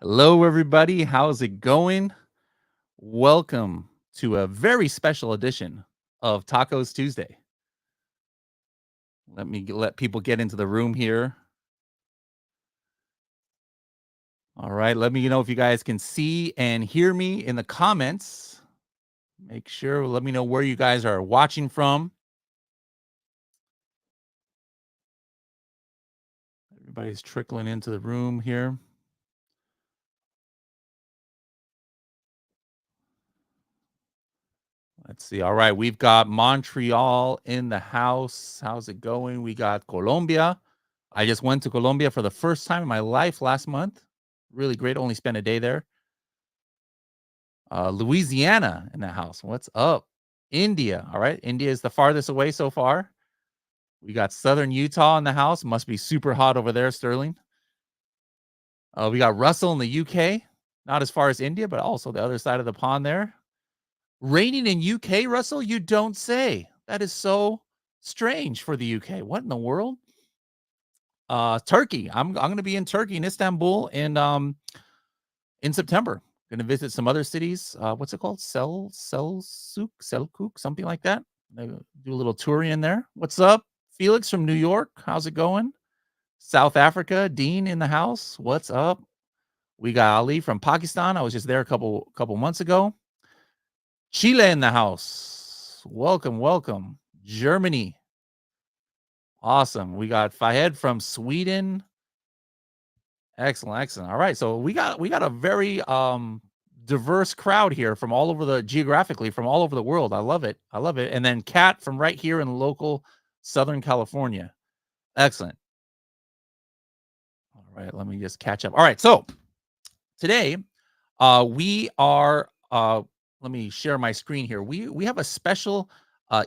Hello, everybody. How's it going? Welcome to a very special edition of Tacos Tuesday. Let people get into the room here. All right. Let me know if you guys can see and hear me in the comments. Make sure, let me know where you guys are watching from. Everybody's trickling into the room here. Let's see. All right. We've got Montreal in the house. How's it going? We got Colombia. I just went to Colombia for the first time in my life last month. Really great. Only spent a day there. Louisiana in the house. What's up? India. All right. India is the farthest away so far. We got Southern Utah in the house. Must be super hot over there, Sterling. We got Russell in the UK. Not as far as India, but also the other side of the pond there. Raining in UK, Russell? You don't say. That is so strange for the UK. What in the world? Turkey. I'm going to be in Turkey, in Istanbul, in September. Going to visit some other cities. What's it called? Selçuk, something like that. Do a little touring in there. What's up, Felix from New York? How's it going? South Africa, Dean in the house. What's up? We got Ali from Pakistan. I was just there a couple months ago. Chile in the house. Welcome. Germany. Awesome. We got Fahed from Sweden. Excellent. All right. So we got a very diverse crowd here from all over geographically from all over the world. I love it. And then Kat from right here in local Southern California. Excellent. All right. Let me just catch up. All right. So today we are let me share my screen here. We have a special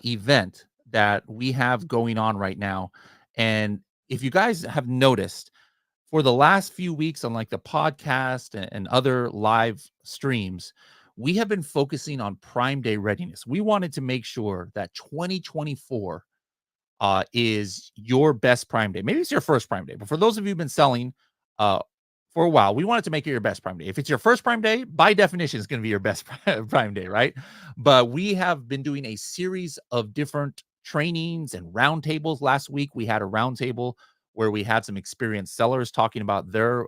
event that we have going on right now. And if you guys have noticed, for the last few weeks on like the podcast and other live streams, we have been focusing on Prime Day readiness. We wanted to make sure that 2024 is your best Prime Day. Maybe it's your first Prime Day, but for those of you who've been selling for a while, we wanted to make it your best Prime Day. If it's your first Prime Day, by definition, it's going to be your best Prime Day, right? But we have been doing a series of different trainings and roundtables. Last week, we had a roundtable where we had some experienced sellers talking about their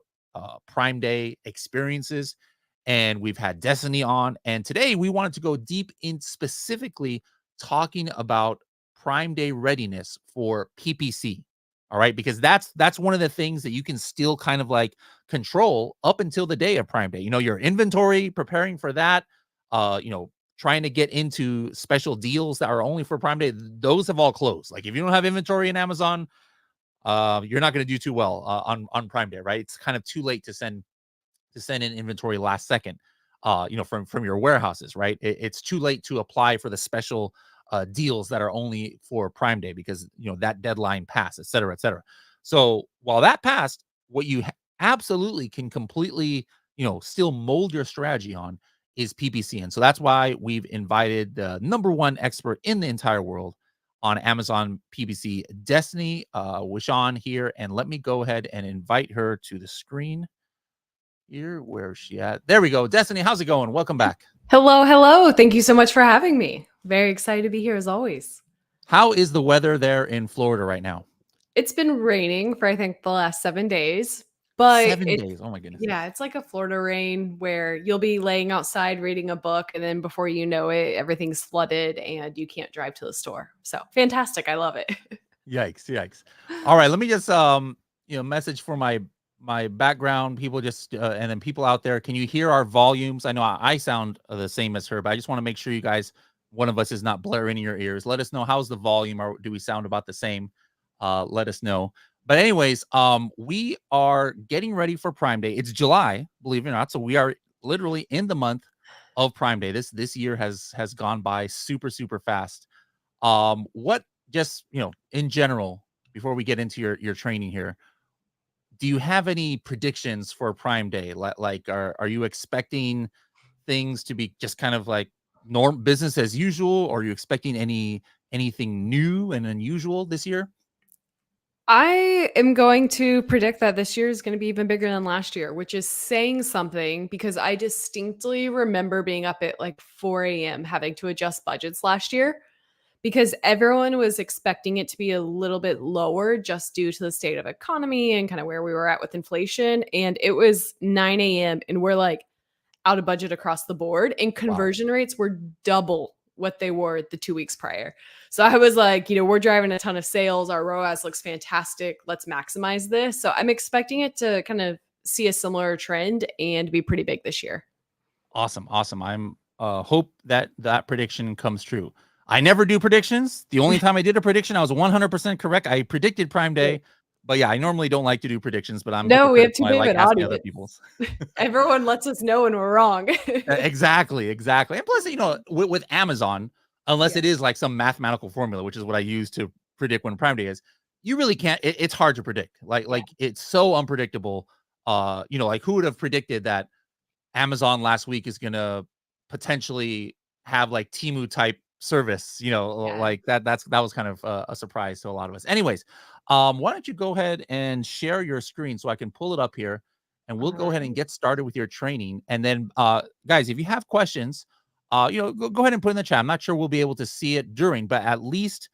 Prime Day experiences. And we've had Destaney on. And today we wanted to go deep in specifically talking about Prime Day readiness for PPC. All right. Because that's one of the things that you can still kind of like control up until the day of Prime Day. Your inventory, preparing for that, trying to get into special deals that are only for Prime Day. Those have all closed. Like if you don't have inventory in Amazon, you're not going to do too well on Prime Day, right? It's kind of too late to send in inventory last second, from your warehouses, right? It's too late to apply for the special deals that are only for Prime Day because that deadline passed, et cetera, et cetera. So while that passed, what you absolutely can completely still mold your strategy on is PPC, and so that's why we've invited the number one expert in the entire world on Amazon PPC, Destaney Wishon here. And let me go ahead and invite her to the screen here. Where's she at? There we go. Destaney, how's it going? Welcome back. Hello. Thank you so much for having me. Very excited to be here as always. How is the weather there in Florida right now? It's been raining for, I think, the last 7 days. But 7 days. Oh my goodness. Yeah, it's like a Florida rain where you'll be laying outside reading a book, and then before you know it, everything's flooded and you can't drive to the store. So fantastic. I love it. Yikes. All right. Let me just message for my background people, just and then people out there. Can you hear our volumes? I know I sound the same as her, but I just want to make sure you guys, one of us is not blaring in your ears. Let us know how's the volume, or do we sound about the same? Let us know. But anyways, we are getting ready for Prime Day. It's July, believe it or not. So we are literally in the month of Prime Day. This year has gone by super fast. What just in general, before we get into your training here, do you have any predictions for Prime Day? Like, are you expecting things to be just kind of like business as usual, or are you expecting anything new and unusual this year? I am going to predict that this year is going to be even bigger than last year, which is saying something because I distinctly remember being up at like 4 a.m. having to adjust budgets last year because everyone was expecting it to be a little bit lower just due to the state of economy and kind of where we were at with inflation. And it was 9 a.m. and we're like out of budget across the board. And Wow. conversion rates were double what they were the 2 weeks prior. So I was like, we're driving a ton of sales. Our ROAS looks fantastic. Let's maximize this. So I'm expecting it to kind of see a similar trend and be pretty big this year. Awesome. Awesome. I'm hope that that prediction comes true. I never do predictions. The only time I did a prediction, I was 100% correct. I predicted Prime Day, but yeah, I normally don't like to do predictions, but I'm No, we have hypocritical. too I big of like an asking other audience. people's. Everyone lets us know when we're wrong. Exactly, exactly. And plus, with Amazon, unless Yeah. it is like some mathematical formula, which is what I use to predict when Prime Day is, you really can't. It's hard to predict. Like it's so unpredictable. Like who would have predicted that Amazon last week is gonna potentially have like Temu type service, Yeah. like that was kind of a surprise to a lot of us. Anyways, why don't you go ahead and share your screen so I can pull it up here and we'll All go ahead and right. get started with your training. And then guys, if you have questions, go ahead and put in the chat. I'm not sure we'll be able to see it during, but at least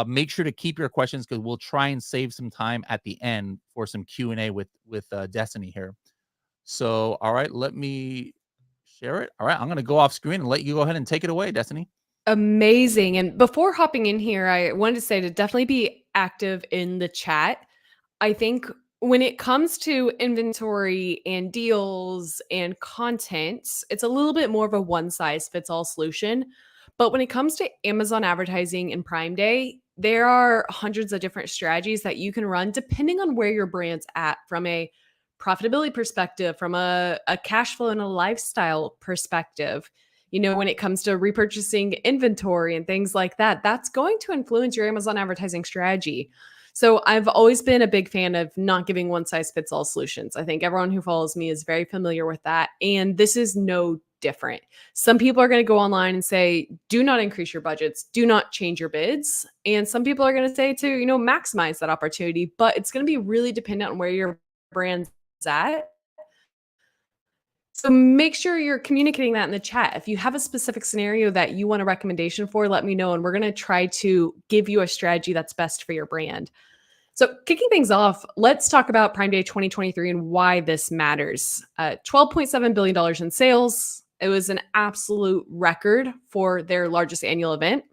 make sure to keep your questions because we'll try and save some time at the end for some Q&A with Destiny here. So, all right, let me share it. All right, I'm going to go off screen and let you go ahead and take it away, Destiny. Amazing. And before hopping in here, I wanted to say to definitely be active in the chat. I think when it comes to inventory and deals and content, it's a little bit more of a one size fits all solution. But when it comes to Amazon advertising and Prime Day, there are hundreds of different strategies that you can run depending on where your brand's at from a profitability perspective, from a cash flow and a lifestyle perspective. When it comes to repurchasing inventory and things like that, that's going to influence your Amazon advertising strategy. So I've always been a big fan of not giving one size fits all solutions. I think everyone who follows me is very familiar with that. And this is no different. Some people are going to go online and say, do not increase your budgets, do not change your bids. And some people are going to say to, maximize that opportunity, but it's going to be really dependent on where your brand's at. So make sure you're communicating that in the chat. If you have a specific scenario that you want a recommendation for, let me know. And we're going to try to give you a strategy that's best for your brand. So kicking things off, let's talk about Prime Day 2023 and why this matters. $12.7 billion in sales. It was an absolute record for their largest annual event.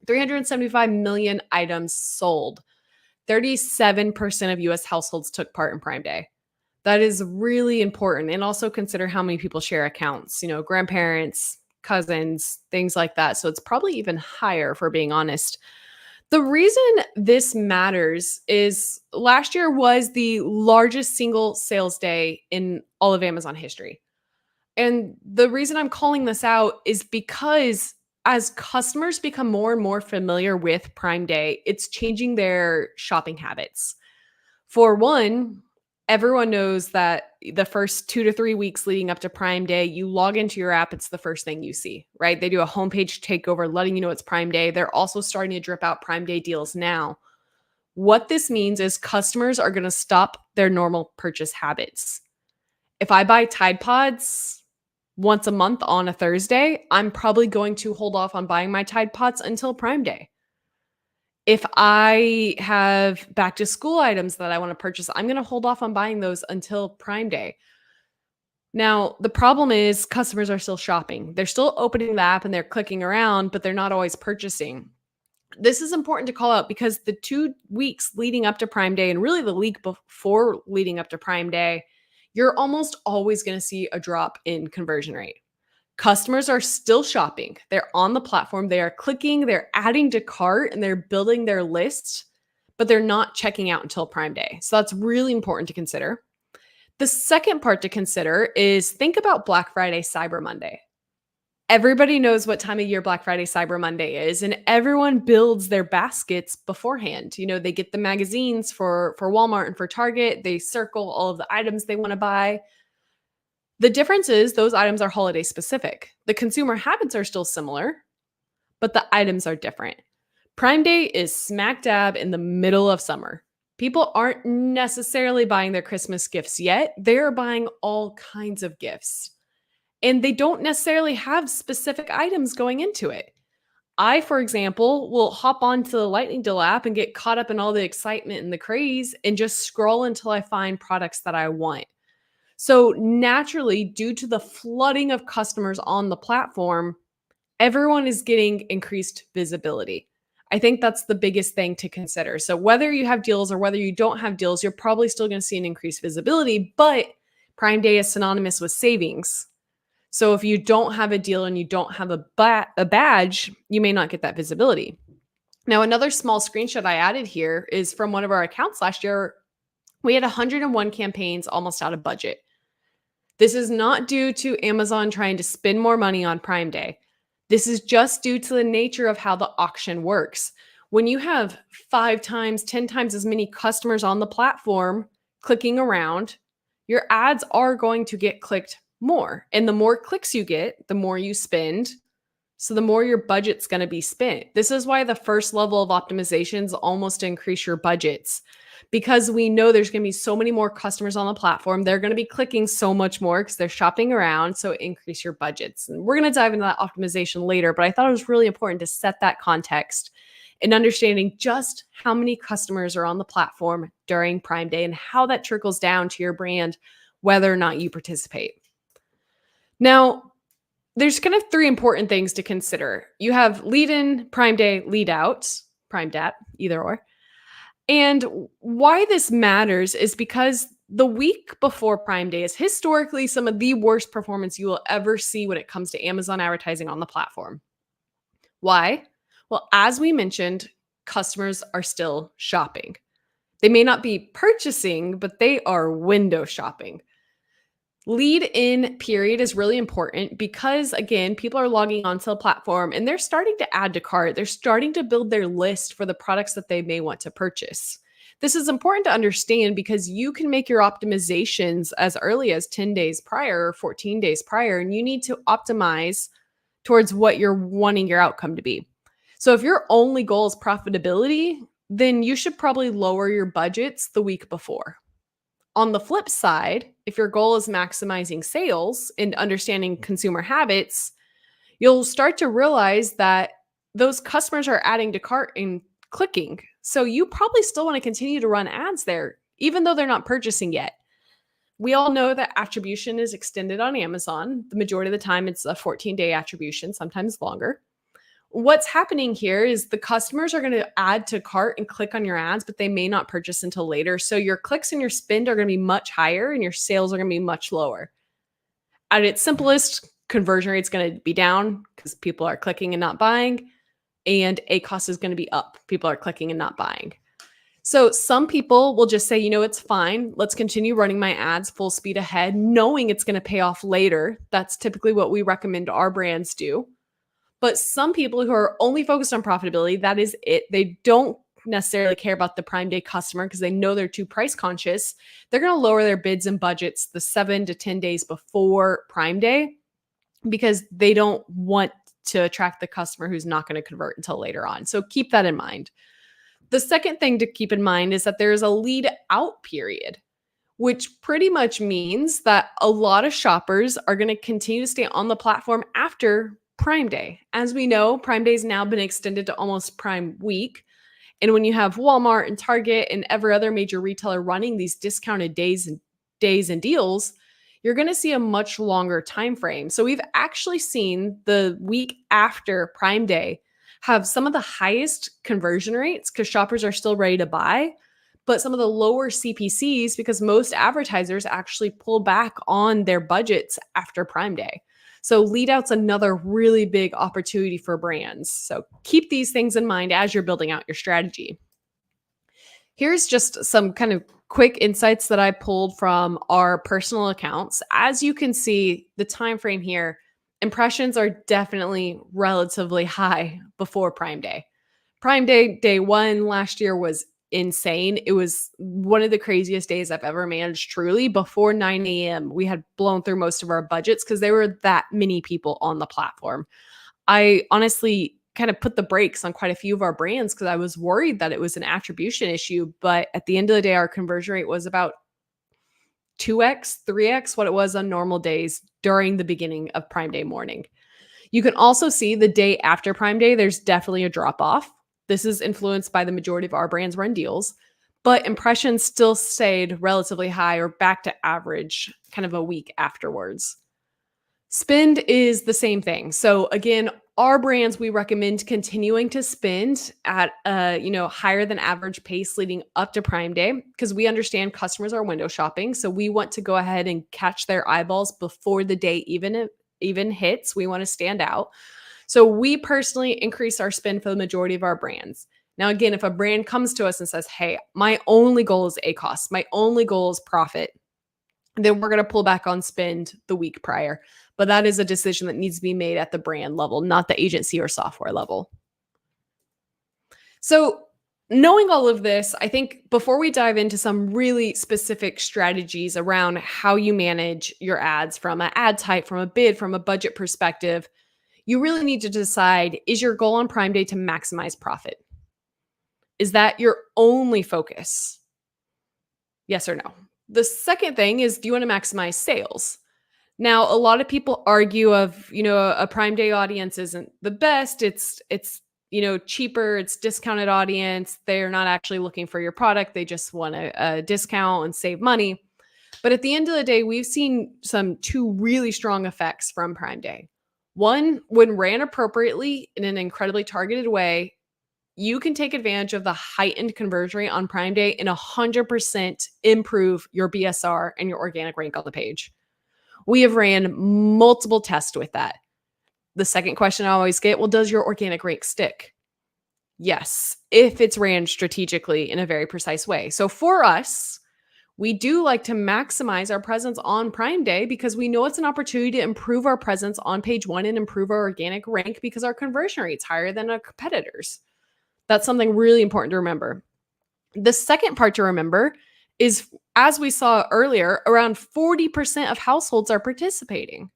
375 million items sold. 37% of US households took part in Prime Day. That is really important. And also consider how many people share accounts, grandparents, cousins, things like that. So it's probably even higher, for being honest. The reason this matters is last year was the largest single sales day in all of Amazon history. And the reason I'm calling this out is because as customers become more and more familiar with Prime Day, it's changing their shopping habits. For one, everyone knows that the first 2 to 3 weeks leading up to Prime Day, you log into your app, it's the first thing you see, right? They do a homepage takeover letting you know it's Prime Day. They're also starting to drip out Prime Day deals now. What this means is customers are going to stop their normal purchase habits. If I buy Tide Pods once a month on a Thursday, I'm probably going to hold off on buying my Tide Pods until Prime Day. If I have back to school items that I want to purchase, I'm going to hold off on buying those until Prime Day. Now, the problem is customers are still shopping. They're still opening the app and they're clicking around, but they're not always purchasing. This is important to call out because the 2 weeks leading up to Prime Day and really the week before leading up to Prime Day, you're almost always going to see a drop in conversion rate. Customers are still shopping. They're on the platform. They are clicking, they're adding to cart, and they're building their list, but they're not checking out until Prime Day. So that's really important to consider. The second part to consider is think about Black Friday, Cyber Monday. Everybody knows what time of year Black Friday, Cyber Monday is, and everyone builds their baskets beforehand. They get the magazines for Walmart and for Target. They circle all of the items they want to buy. The difference is those items are holiday specific. The consumer habits are still similar, but the items are different. Prime Day is smack dab in the middle of summer. People aren't necessarily buying their Christmas gifts yet. They're buying all kinds of gifts, and they don't necessarily have specific items going into it. I, for example, will hop onto the Lightning Deal app and get caught up in all the excitement and the craze and just scroll until I find products that I want. So naturally, due to the flooding of customers on the platform, everyone is getting increased visibility. I think that's the biggest thing to consider. So whether you have deals or whether you don't have deals, you're probably still going to see an increased visibility, but Prime Day is synonymous with savings. So if you don't have a deal and you don't have a badge, you may not get that visibility. Now, another small screenshot I added here is from one of our accounts last year. We had 101 campaigns almost out of budget. This is not due to Amazon trying to spend more money on Prime Day. This is just due to the nature of how the auction works. When you have 5 times, 10 times as many customers on the platform clicking around, your ads are going to get clicked more. And the more clicks you get, the more you spend. So the more your budget's going to be spent. This is why the first level of optimizations almost increase your budgets, because we know there's going to be so many more customers on the platform. They're going to be clicking so much more because they're shopping around. So increase your budgets. And we're going to dive into that optimization later, but I thought it was really important to set that context and understanding just how many customers are on the platform during Prime Day and how that trickles down to your brand, whether or not you participate. Now, there's kind of 3 important things to consider. You have lead in, Prime Day, lead out, Prime Dat, either or. And why this matters is because the week before Prime Day is historically some of the worst performance you will ever see when it comes to Amazon advertising on the platform. Why? Well, as we mentioned, customers are still shopping. They may not be purchasing, but they are window shopping. Lead in period is really important because, again, people are logging onto the platform and they're starting to add to cart. They're starting to build their list for the products that they may want to purchase. This is important to understand because you can make your optimizations as early as 10 days prior or 14 days prior, and you need to optimize towards what you're wanting your outcome to be. So if your only goal is profitability, then you should probably lower your budgets the week before. On the flip side, if your goal is maximizing sales and understanding consumer habits, you'll start to realize that those customers are adding to cart and clicking. So you probably still want to continue to run ads there, even though they're not purchasing yet. We all know that attribution is extended on Amazon. The majority of the time, it's a 14-day attribution, sometimes longer. What's happening here is the customers are going to add to cart and click on your ads, but they may not purchase until later. So your clicks and your spend are going to be much higher and your sales are going to be much lower. At its simplest, conversion rate is going to be down because people are clicking and not buying, and ACoS is going to be up. People are clicking and not buying. So some people will just say, it's fine. Let's continue running my ads full speed ahead, knowing it's going to pay off later. That's typically what we recommend our brands do. But some people who are only focused on profitability, that is it. They don't necessarily care about the Prime Day customer because they know they're too price conscious. They're going to lower their bids and budgets the 7 to 10 days before Prime Day because they don't want to attract the customer who's not going to convert until later on. So keep that in mind. The second thing to keep in mind is that there is a lead out period, which pretty much means that a lot of shoppers are going to continue to stay on the platform after Prime Day. As we know, Prime Day has now been extended to almost Prime Week. And when you have Walmart and Target and every other major retailer running these discounted days and deals, you're going to see a much longer time frame. So we've actually seen the week after Prime Day have some of the highest conversion rates because shoppers are still ready to buy, but some of the lower CPCs because most advertisers actually pull back on their budgets after Prime Day. So lead out's another really big opportunity for brands. So keep these things in mind as you're building out your strategy. Here's just some kind of quick insights that I pulled from our personal accounts. As you can see, the time frame here, impressions are definitely relatively high before Prime Day. Prime Day, day 1 last year was insane. It was one of the craziest days I've ever managed, truly. Before 9 a.m., we had blown through most of our budgets because there were that many people on the platform. I honestly kind of put the brakes on quite a few of our brands because I was worried that it was an attribution issue. But at the end of the day, our conversion rate was about 2x, 3x what it was on normal days during the beginning of Prime Day morning. You can also see the day after Prime Day, there's definitely a drop off. This is influenced by the majority of our brands run deals, but impressions still stayed relatively high or back to average kind of a week afterwards. Spend is the same thing. So again, our brands, we recommend continuing to spend at a higher than average pace leading up to Prime Day because we understand customers are window shopping. So we want to go ahead and catch their eyeballs before the day even hits. We want to stand out. So we personally increase our spend for the majority of our brands. Now, again, if a brand comes to us and says, hey, my only goal is ACoS, my only goal is profit, then we're going to pull back on spend the week prior. But that is a decision that needs to be made at the brand level, not the agency or software level. So knowing all of this, I think before we dive into some really specific strategies around how you manage your ads from an ad type, from a bid, from a budget perspective, you really need to decide, is your goal on Prime Day to maximize profit? Is that your only focus? Yes or no? The second thing is, do you want to maximize sales? Now, a lot of people argue of, a Prime Day audience isn't the best. It's cheaper. It's discounted audience. They're not actually looking for your product. They just want a discount and save money. But at the end of the day, we've seen two really strong effects from Prime Day. One, when ran appropriately in an incredibly targeted way, you can take advantage of the heightened conversion rate on Prime Day and 100% improve your BSR and your organic rank on the page. We have ran multiple tests with that. The second question I always get, well, does your organic rank stick? Yes, if it's ran strategically in a very precise way. So for us, we do like to maximize our presence on Prime Day because we know it's an opportunity to improve our presence on page one and improve our organic rank because our conversion rate's higher than our competitors. That's something really important to remember. The second part to remember is, as we saw earlier, around 40% of households are participating.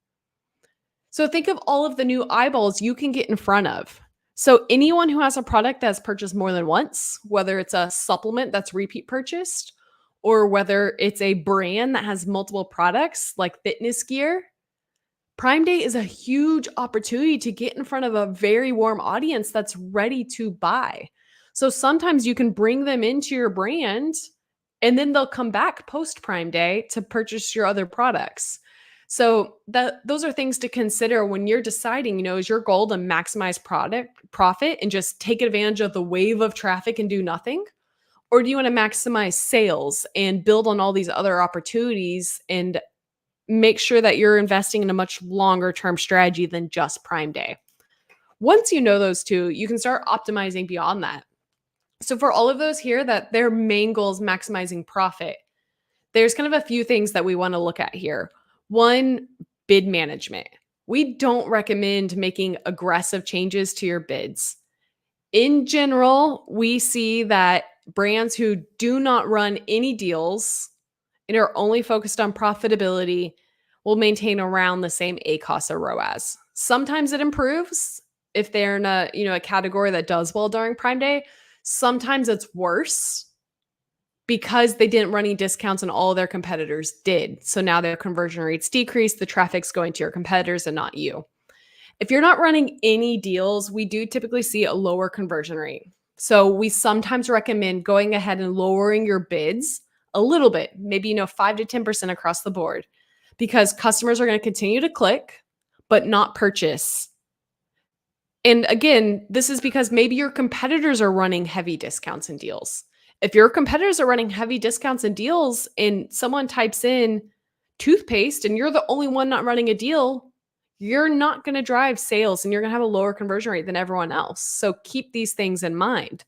So think of all of the new eyeballs you can get in front of. So anyone who has a product that's purchased more than once, whether it's a supplement that's repeat purchased, or whether it's a brand that has multiple products like fitness gear, Prime Day is a huge opportunity to get in front of a very warm audience that's ready to buy. So sometimes you can bring them into your brand and then they'll come back post Prime Day to purchase your other products. So those are things to consider when you're deciding, is your goal to maximize profit and just take advantage of the wave of traffic and do nothing? Or do you want to maximize sales and build on all these other opportunities and make sure that you're investing in a much longer term strategy than just Prime Day? Once you know those two, you can start optimizing beyond that. So for all of those here that their main goal is maximizing profit, there's kind of a few things that we want to look at here. One, bid management. We don't recommend making aggressive changes to your bids. In general, we see that brands who do not run any deals and are only focused on profitability will maintain around the same ACoS or ROAS. Sometimes it improves if they're in a category that does well during Prime Day. Sometimes it's worse because they didn't run any discounts and all of their competitors did. So now their conversion rates decrease, the traffic's going to your competitors and not you. If you're not running any deals, we do typically see a lower conversion rate. So we sometimes recommend going ahead and lowering your bids a little bit, maybe 5 to 10% across the board, because customers are going to continue to click, but not purchase. And again, this is because maybe your competitors are running heavy discounts and deals. If your competitors are running heavy discounts and deals and someone types in toothpaste and you're the only one not running a deal, you're not going to drive sales and you're going to have a lower conversion rate than everyone else. So keep these things in mind.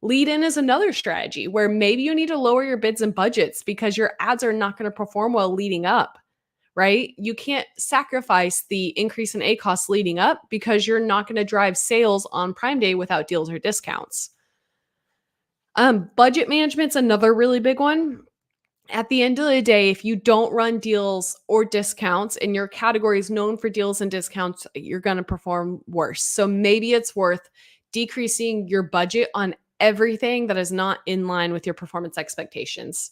Lead in is another strategy where maybe you need to lower your bids and budgets because your ads are not going to perform well leading up, right? You can't sacrifice the increase in ACoS leading up because you're not going to drive sales on Prime Day without deals or discounts. Budget management's another really big one. At the end of the day, if you don't run deals or discounts and your category is known for deals and discounts, you're going to perform worse. So maybe it's worth decreasing your budget on everything that is not in line with your performance expectations.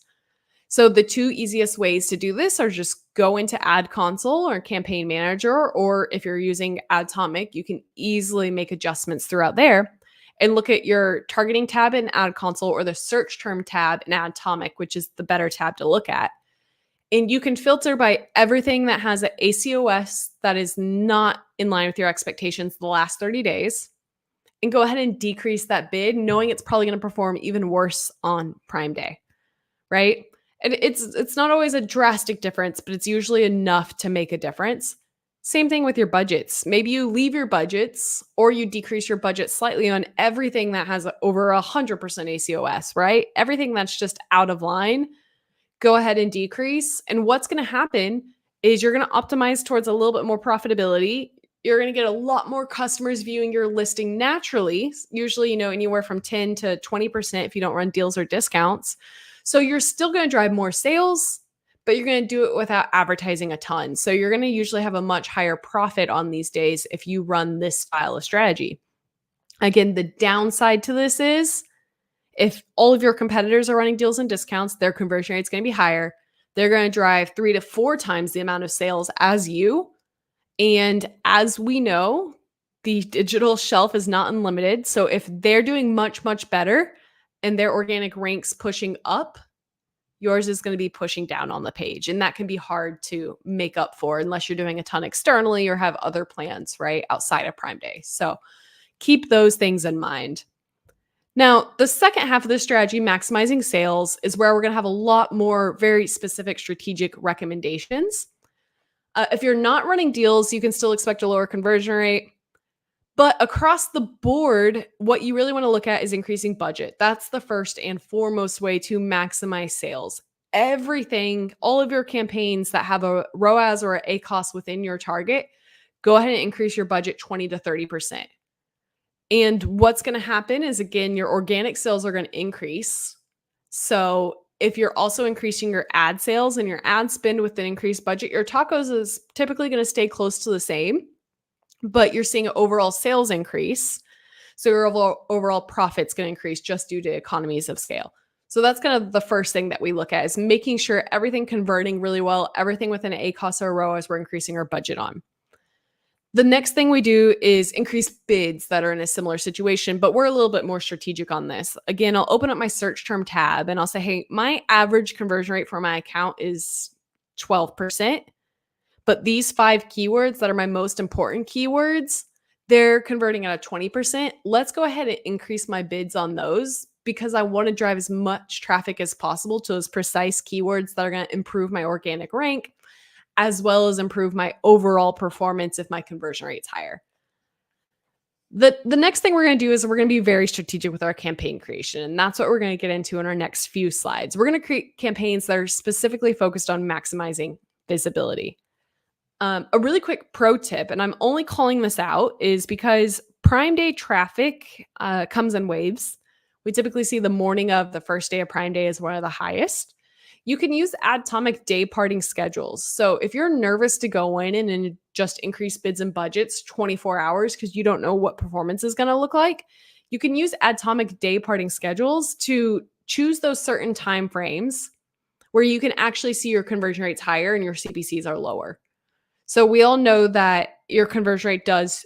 So the two easiest ways to do this are just go into Ad Console or Campaign Manager, or if you're using Atomic, you can easily make adjustments throughout there and look at your targeting tab in Ad Console or the search term tab in Atomic, which is the better tab to look at. And you can filter by everything that has an ACOS that is not in line with your expectations the last 30 days and go ahead and decrease that bid, knowing it's probably going to perform even worse on Prime Day, right? And it's not always a drastic difference, but it's usually enough to make a difference. Same thing with your budgets. Maybe you leave your budgets or you decrease your budget slightly on everything that has over 100% ACOS, right? Everything that's just out of line, go ahead and decrease. And what's going to happen is you're going to optimize towards a little bit more profitability. You're going to get a lot more customers viewing your listing naturally, usually, anywhere from 10 to 20% if you don't run deals or discounts. So you're still going to drive more sales, but you're going to do it without advertising a ton. So you're going to usually have a much higher profit on these days if you run this style of strategy. Again, the downside to this is if all of your competitors are running deals and discounts, their conversion rate is going to be higher. They're going to drive 3 to 4 times the amount of sales as you. And as we know, the digital shelf is not unlimited. So if they're doing much, much better and their organic ranks pushing up, yours is going to be pushing down on the page. And that can be hard to make up for unless you're doing a ton externally or have other plans, right, outside of Prime Day. So keep those things in mind. Now, the second half of the strategy, maximizing sales, is where we're going to have a lot more very specific strategic recommendations. If you're not running deals, you can still expect a lower conversion rate. But across the board, what you really want to look at is increasing budget. That's the first and foremost way to maximize sales. Everything, all of your campaigns that have a ROAS or a ACOS within your target, go ahead and increase your budget 20 to 30%. And what's going to happen is, again, your organic sales are going to increase. So if you're also increasing your ad sales and your ad spend with an increased budget, your tacos is typically going to stay close to the same, but you're seeing an overall sales increase. So your overall profit's going to increase just due to economies of scale. So that's kind of the first thing that we look at, is making sure everything converting really well, everything within an ACOS or ROAS we're increasing our budget on. The next thing we do is increase bids that are in a similar situation, but we're a little bit more strategic on this. Again, I'll open up my search term tab and I'll say, hey, my average conversion rate for my account is 12%. But these 5 keywords that are my most important keywords, they're converting at a 20%. Let's go ahead and increase my bids on those because I want to drive as much traffic as possible to those precise keywords that are going to improve my organic rank, as well as improve my overall performance if my conversion rate's higher. The next thing we're going to do is we're going to be very strategic with our campaign creation. And that's what we're going to get into in our next few slides. We're going to create campaigns that are specifically focused on maximizing visibility. A really quick pro tip, and I'm only calling this out, is because Prime Day traffic comes in waves. We typically see the morning of the first day of Prime Day is one of the highest. You can use Atomic day parting schedules. So if you're nervous to go in and just increase bids and budgets 24 hours because you don't know what performance is going to look like, you can use Atomic day parting schedules to choose those certain time frames where you can actually see your conversion rates higher and your CPCs are lower. So we all know that your conversion rate does,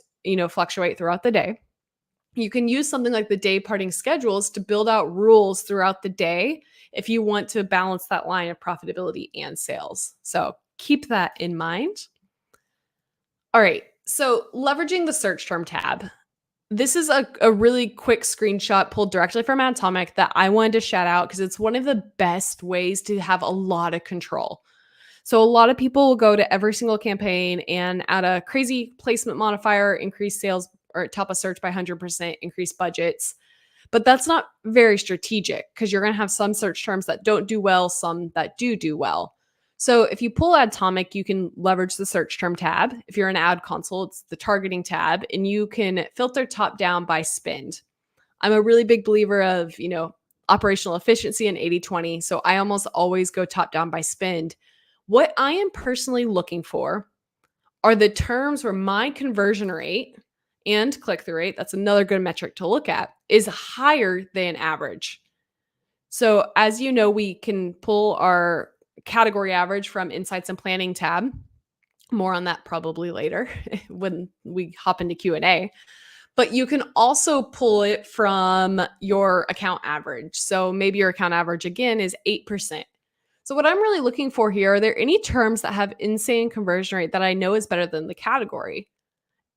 fluctuate throughout the day. You can use something like the day parting schedules to build out rules throughout the day if you want to balance that line of profitability and sales. So keep that in mind. All right. So leveraging the search term tab. This is a really quick screenshot pulled directly from Atomic that I wanted to shout out because it's one of the best ways to have a lot of control. So a lot of people will go to every single campaign and add a crazy placement modifier, increase sales or top a search by 100%, increase budgets. But that's not very strategic because you're going to have some search terms that don't do well, some that do well. So if you pull Atomic, you can leverage the search term tab. If you're in Ad Console, it's the targeting tab, and you can filter top down by spend. I'm a really big believer of, operational efficiency and 80/20. So I almost always go top down by spend. What I am personally looking for are the terms where my conversion rate and click-through rate, that's another good metric to look at, is higher than average. So as you know, we can pull our category average from Insights and Planning tab. More on that probably later when we hop into Q&A. But you can also pull it from your account average. So maybe your account average again is 8%. So what I'm really looking for here, are there any terms that have insane conversion rate that I know is better than the category?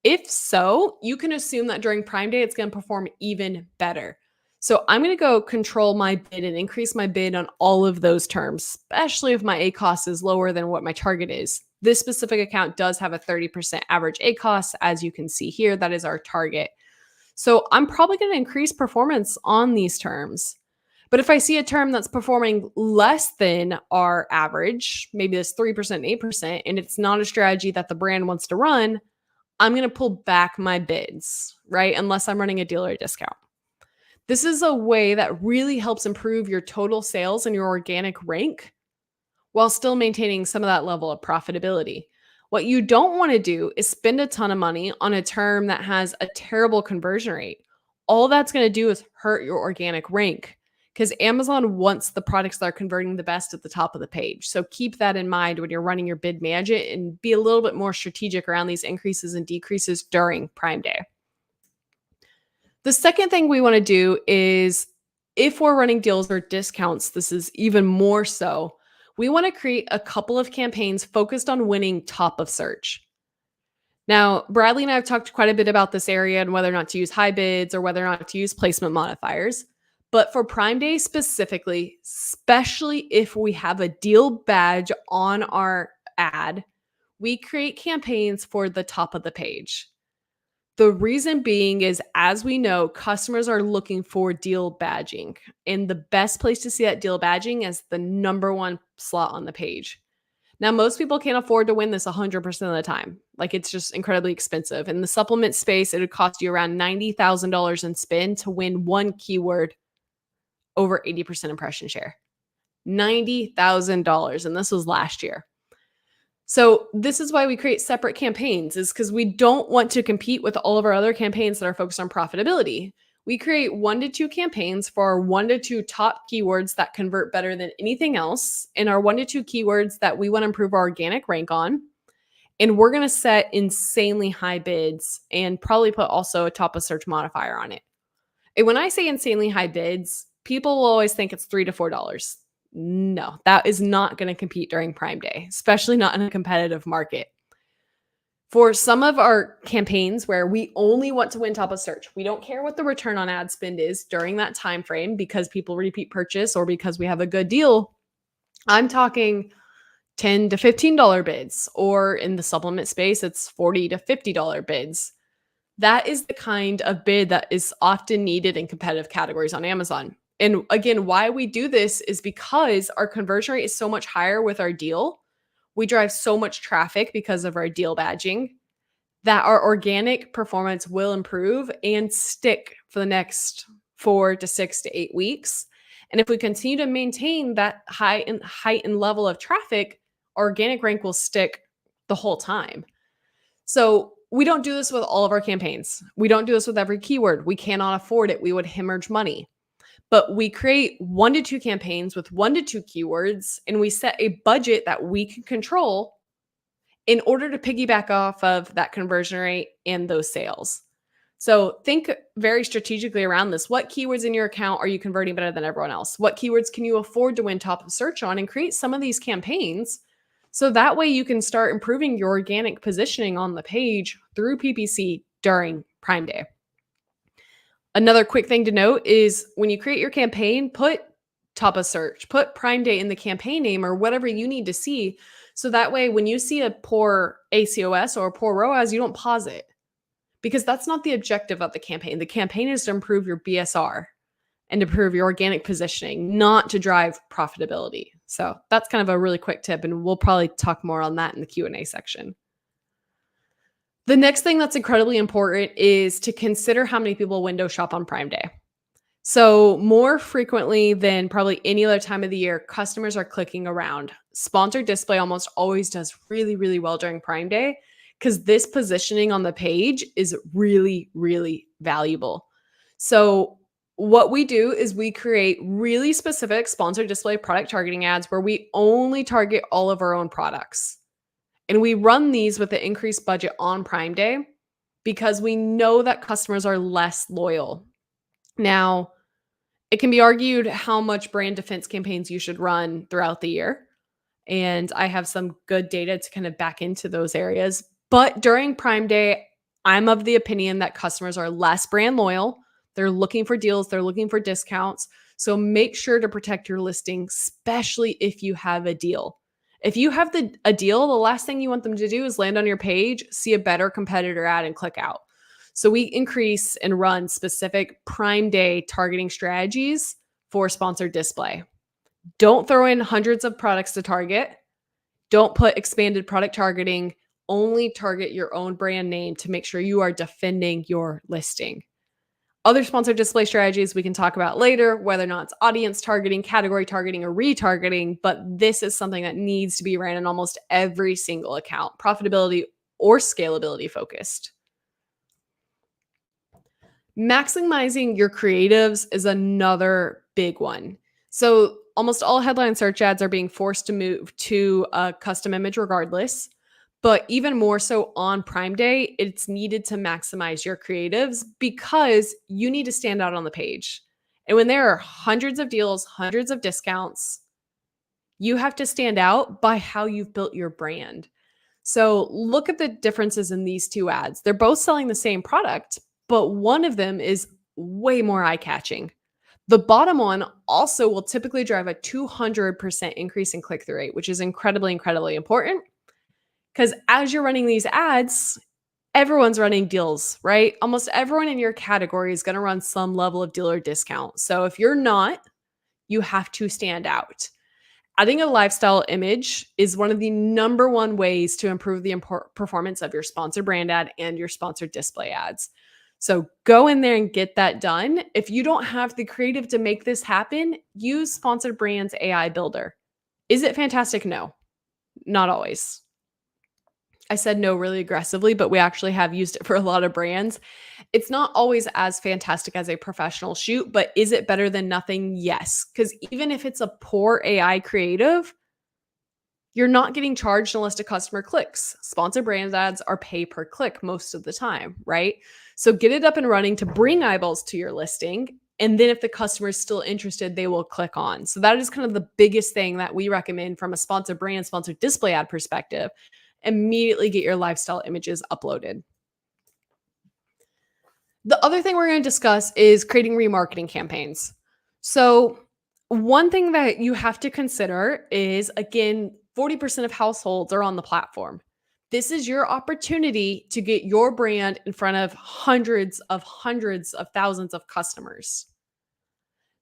If so, you can assume that during Prime Day, it's going to perform even better. So I'm going to go control my bid and increase my bid on all of those terms, especially if my ACoS is lower than what my target is. This specific account does have a 30% average ACoS, as you can see here. That is our target. So I'm probably going to increase performance on these terms. But if I see a term that's performing less than our average, maybe this 3%, 8%, and it's not a strategy that the brand wants to run, I'm going to pull back my bids, right? Unless I'm running a dealer discount. This is a way that really helps improve your total sales and your organic rank while still maintaining some of that level of profitability. What you don't want to do is spend a ton of money on a term that has a terrible conversion rate. All that's going to do is hurt your organic rank because Amazon wants the products that are converting the best at the top of the page. So keep that in mind when you're running your bid management and be a little bit more strategic around these increases and decreases during Prime Day. The second thing we want to do is if we're running deals or discounts, this is even more so. We want to create a couple of campaigns focused on winning top of search. Now, Bradley and I have talked quite a bit about this area and whether or not to use high bids or whether or not to use placement modifiers. But for Prime Day specifically, especially if we have a deal badge on our ad, we create campaigns for the top of the page. The reason being is, as we know, customers are looking for deal badging. And the best place to see that deal badging is the number one slot on the page. Now, most people can't afford to win this 100% of the time. Like, it's just incredibly expensive. In the supplement space, it would cost you around $90,000 in spend to win one keyword over 80% impression share. $90,000. And this was last year. So this is why we create separate campaigns, is because we don't want to compete with all of our other campaigns that are focused on profitability. We create 1 to 2 campaigns for our 1 to 2 top keywords that convert better than anything else, and our 1 to 2 keywords that we want to improve our organic rank on. And we're going to set insanely high bids and probably put also a top of search modifier on it. And when I say insanely high bids, people will always think it's $3 to $4. No, that is not going to compete during Prime Day, especially not in a competitive market. For some of our campaigns where we only want to win top of search, we don't care what the return on ad spend is during that time frame because people repeat purchase or because we have a good deal. I'm talking $10 to $15 bids, or in the supplement space, it's $40 to $50 bids. That is the kind of bid that is often needed in competitive categories on Amazon. And again, why we do this is because our conversion rate is so much higher with our deal. We drive so much traffic because of our deal badging that our organic performance will improve and stick for the next 4 to 6 to 8 weeks. And if we continue to maintain that heightened level of traffic, our organic rank will stick the whole time. So we don't do this with all of our campaigns. We don't do this with every keyword. We cannot afford it. We would hemorrhage money. But we create 1 to 2 campaigns with 1 to 2 keywords, and we set a budget that we can control in order to piggyback off of that conversion rate and those sales. So think very strategically around this. What keywords in your account are you converting better than everyone else? What keywords can you afford to win top of search on, and create some of these campaigns so that way you can start improving your organic positioning on the page through PPC during Prime Day. Another quick thing to note is when you create your campaign, put top of search, put Prime Day in the campaign name or whatever you need to see. So that way, when you see a poor ACOS or a poor ROAS, you don't pause it, because that's not the objective of the campaign. The campaign is to improve your BSR and to improve your organic positioning, not to drive profitability. So that's kind of a really quick tip, and we'll probably talk more on that in the Q&A section. The next thing that's incredibly important is to consider how many people window shop on Prime Day. So, more frequently than probably any other time of the year, customers are clicking around. Sponsored display almost always does really, really well during Prime Day because this positioning on the page is really, really valuable. So, what we do is we create really specific sponsored display product targeting ads where we only target all of our own products. And we run these with the increased budget on Prime Day because we know that customers are less loyal. Now, it can be argued how much brand defense campaigns you should run throughout the year. And I have some good data to kind of back into those areas. But during Prime Day, I'm of the opinion that customers are less brand loyal. They're looking for deals, they're looking for discounts. So make sure to protect your listing, especially if you have a deal. If you have a deal, the last thing you want them to do is land on your page, see a better competitor ad, and click out. So we increase and run specific Prime Day targeting strategies for sponsored display. Don't throw in hundreds of products to target. Don't put expanded product targeting. Only target your own brand name to make sure you are defending your listing. Other sponsored display strategies we can talk about later, whether or not it's audience targeting, category targeting, or retargeting, but this is something that needs to be ran in almost every single account, profitability or scalability focused. Maximizing your creatives is another big one. So almost all headline search ads are being forced to move to a custom image regardless. But even more so on Prime Day, it's needed to maximize your creatives because you need to stand out on the page. And when there are hundreds of deals, hundreds of discounts, you have to stand out by how you've built your brand. So look at the differences in these two ads. They're both selling the same product, but one of them is way more eye-catching. The bottom one also will typically drive a 200% increase in click-through rate, which is incredibly, incredibly important. Because as you're running these ads, everyone's running deals, right? Almost everyone in your category is going to run some level of deal or discount. So if you're not, you have to stand out. Adding a lifestyle image is one of the number one ways to improve the performance of your sponsored brand ad and your sponsored display ads. So go in there and get that done. If you don't have the creative to make this happen, use Sponsored Brands AI Builder. Is it fantastic? No, not always. I said no really aggressively, but we actually have used it for a lot of brands. It's not always as fantastic as a professional shoot, but is it better than nothing? Yes. Because even if it's a poor AI creative, you're not getting charged unless a customer clicks. Sponsored brand ads are pay per click most of the time, right? So get it up and running to bring eyeballs to your listing. And then if the customer is still interested, they will click on. So that is kind of the biggest thing that we recommend from a sponsored brand, sponsored display ad perspective. Immediately get your lifestyle images uploaded. The other thing we're going to discuss is creating remarketing campaigns. So one thing that you have to consider is, again, 40% of households are on the platform. This is your opportunity to get your brand in front of hundreds of thousands of customers.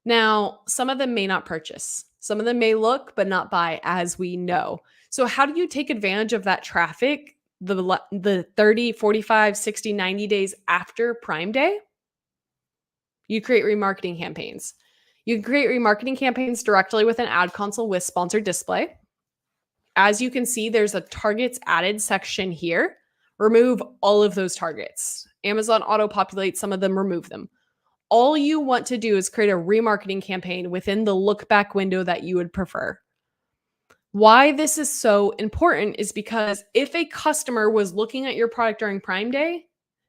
Now, some of them may not purchase. Some of them may look but not buy, as we know. So how do you take advantage of that traffic the 30, 45, 60, 90 days after Prime Day? You create remarketing campaigns. You can create remarketing campaigns directly with an ad console with sponsored display. As you can see, there's a targets added section here. Remove all of those targets. Amazon auto-populates some of them, remove them. All you want to do is create a remarketing campaign within the look back window that you would prefer. Why this is so important is because if a customer was looking at your product during Prime Day,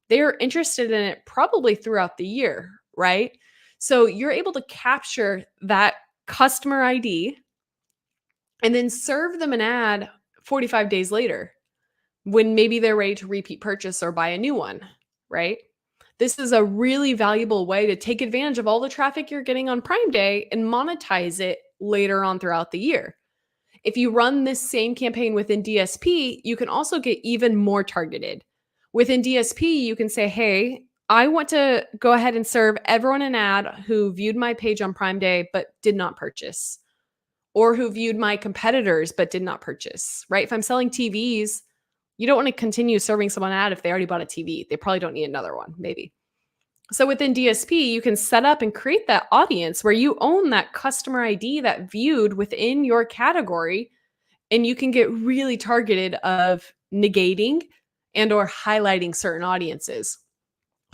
they are interested in it probably throughout the year, right? So you're able to capture that customer ID and then serve them an ad 45 days later when maybe they're ready to repeat purchase or buy a new one, right? This is a really valuable way to take advantage of all the traffic you're getting on Prime Day and monetize it later on throughout the year. If you run this same campaign within DSP, you can also get even more targeted. Within DSP, you can say, hey, I want to go ahead and serve everyone an ad who viewed my page on Prime Day but did not purchase, or who viewed my competitors but did not purchase, right? If I'm selling TVs, you don't want to continue serving someone an ad if they already bought a TV. They probably don't need another one, maybe. So within DSP, you can set up and create that audience where you own that customer ID that viewed within your category, and you can get really targeted of negating and or highlighting certain audiences.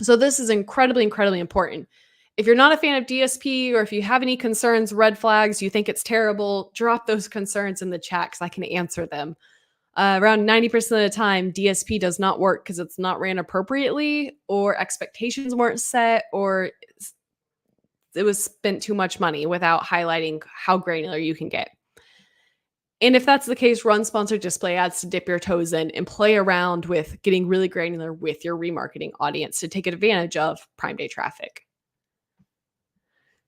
So this is incredibly, incredibly important. If you're not a fan of DSP, or if you have any concerns, red flags, you think it's terrible, drop those concerns in the chat because I can answer them. Around 90% of the time, DSP does not work because it's not ran appropriately, or expectations weren't set, or it was spent too much money without highlighting how granular you can get. And if that's the case, run sponsored display ads to dip your toes in and play around with getting really granular with your remarketing audience to take advantage of Prime Day traffic.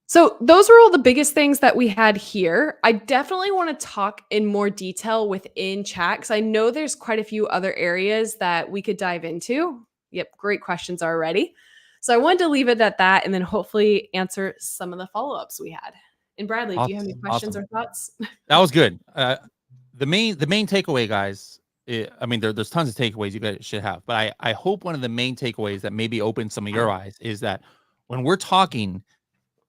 So those are all the biggest things that we had here. I definitely want to talk in more detail within chat because I know there's quite a few other areas that we could dive into. Yep, great questions already. So I wanted to leave it at that and then hopefully answer some of the follow-ups we had. And Bradley, do you have any questions or thoughts? That was good. The main takeaway, guys. I mean, there's tons of takeaways you guys should have, but I hope one of the main takeaways that maybe opens some of your eyes is that when we're talking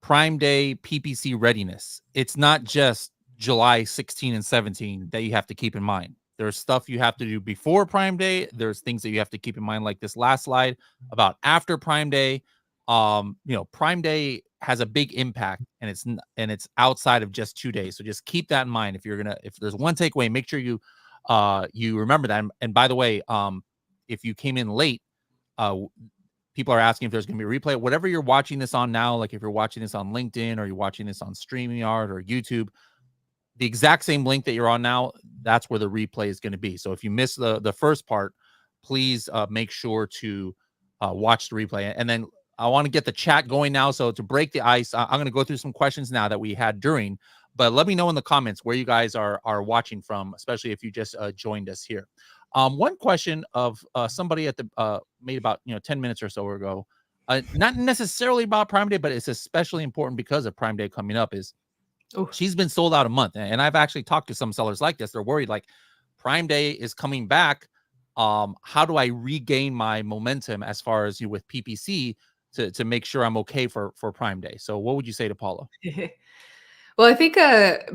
Prime Day PPC readiness, it's not just July 16 and 17 that you have to keep in mind. There's stuff you have to do before Prime Day. There's things that you have to keep in mind, like this last slide about after Prime Day. Prime Day has a big impact, and it's outside of just 2 days. So just keep that in mind. If there's one takeaway, make sure you remember that. And by the way, if you came in late, people are asking if there's going to be a replay. Whatever you're watching this on now, like if you're watching this on LinkedIn or you're watching this on StreamYard or YouTube, the exact same link that you're on now, that's where the replay is going to be. So if you missed the first part, please make sure to watch the replay. And then I want to get the chat going now. So to break the ice, I'm going to go through some questions now that we had during, but let me know in the comments where you guys are watching from, especially if you just joined us here. One question of somebody at the made about 10 minutes or so ago, not necessarily about Prime Day, but it's especially important because of Prime Day coming up, is she's been sold out a month. And I've actually talked to some sellers like this. They're worried, like, Prime Day is coming back. How do I regain my momentum as far as with PPC to make sure I'm okay for Prime Day? So what would you say to Paula? Well, I think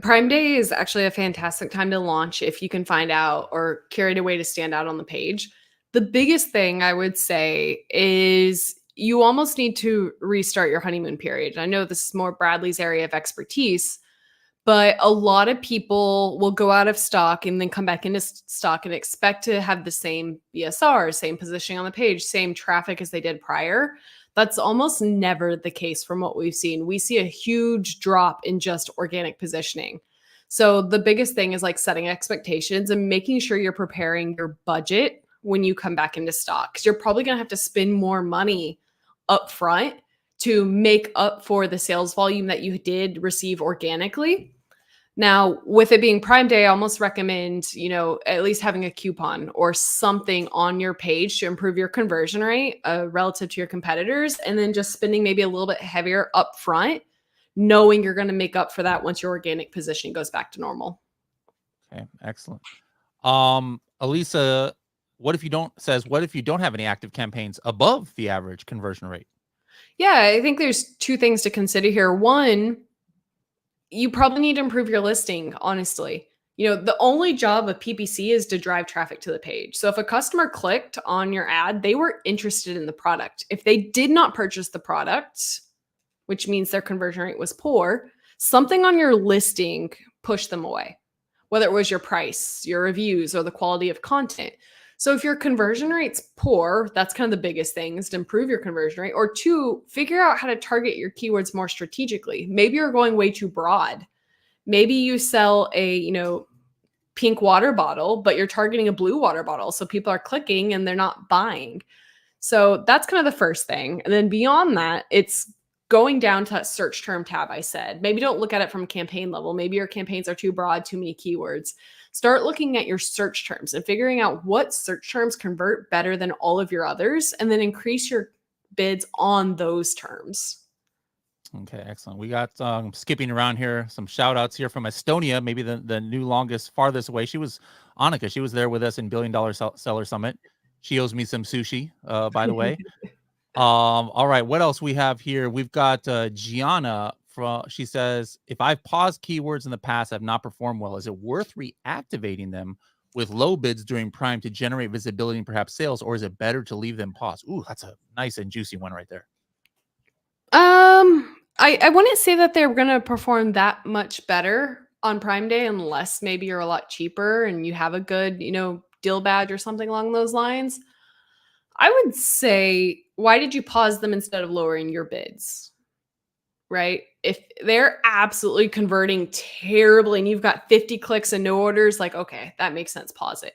Prime Day is actually a fantastic time to launch if you can find out or curate a way to stand out on the page. The biggest thing I would say is you almost need to restart your honeymoon period. I know this is more Bradley's area of expertise, but a lot of people will go out of stock and then come back into stock and expect to have the same BSR, same positioning on the page, same traffic as they did prior. That's almost never the case from what we've seen. We see a huge drop in just organic positioning. So the biggest thing is like setting expectations and making sure you're preparing your budget when you come back into stock, because you're probably going to have to spend more money up front to make up for the sales volume that you did receive organically. Now, with it being Prime Day, I almost recommend, at least having a coupon or something on your page to improve your conversion rate relative to your competitors, and then just spending maybe a little bit heavier up front, knowing you're going to make up for that once your organic positioning goes back to normal. Okay, excellent. Elisa, what if you don't have any active campaigns above the average conversion rate? Yeah, I think there's two things to consider here. One, you probably need to improve your listing, honestly. The only job of PPC is to drive traffic to the page. So if a customer clicked on your ad, they were interested in the product. If they did not purchase the product, which means their conversion rate was poor, something on your listing pushed them away, whether it was your price, your reviews, or the quality of content. So if your conversion rate's poor, that's kind of the biggest thing, is to improve your conversion rate. Or two, figure out how to target your keywords more strategically. Maybe you're going way too broad. Maybe you sell a, pink water bottle, but you're targeting a blue water bottle. So people are clicking and they're not buying. So that's kind of the first thing. And then beyond that, it's going down to that search term tab I said. Maybe don't look at it from a campaign level. Maybe your campaigns are too broad, too many keywords. Start looking at your search terms and figuring out what search terms convert better than all of your others, and then increase your bids on those terms. Okay, excellent. We got skipping around here, some shout outs here from Estonia, maybe the new longest, farthest away. She was Annika. She was there with us in $1 Billion Seller Summit. She owes me some sushi, by the way. All right, what else we have here? We've got Gianna from. She says, if I've paused keywords in the past, have not performed well. Is it worth reactivating them with low bids during Prime to generate visibility and perhaps sales, or is it better to leave them paused? Ooh, that's a nice and juicy one right there. I wouldn't say that they're gonna perform that much better on Prime Day unless maybe you're a lot cheaper and you have a good, deal badge or something along those lines. I would say, why did you pause them instead of lowering your bids? Right? If they're absolutely converting terribly and you've got 50 clicks and no orders, like, okay, that makes sense. Pause it.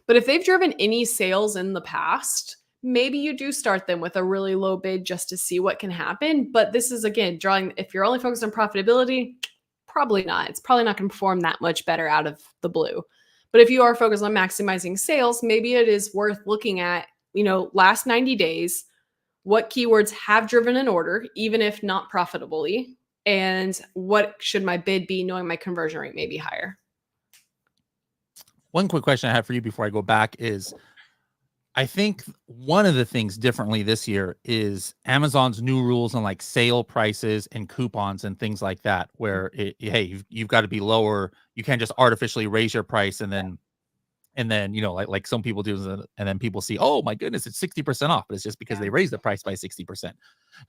But if they've driven any sales in the past, maybe you do start them with a really low bid just to see what can happen. But this is, again, if you're only focused on profitability, probably not. It's probably not going to perform that much better out of the blue. But if you are focused on maximizing sales, maybe it is worth looking at, last 90 days, what keywords have driven an order, even if not profitably, and what should my bid be knowing my conversion rate may be higher. One quick question I have for you before I go back is, I think one of the things differently this year is Amazon's new rules on like sale prices and coupons and things like that, where hey, you've got to be lower. You can't just artificially raise your price and then like some people do, and then people see, oh my goodness, it's 60% off, but it's just because they raised the price by 60%.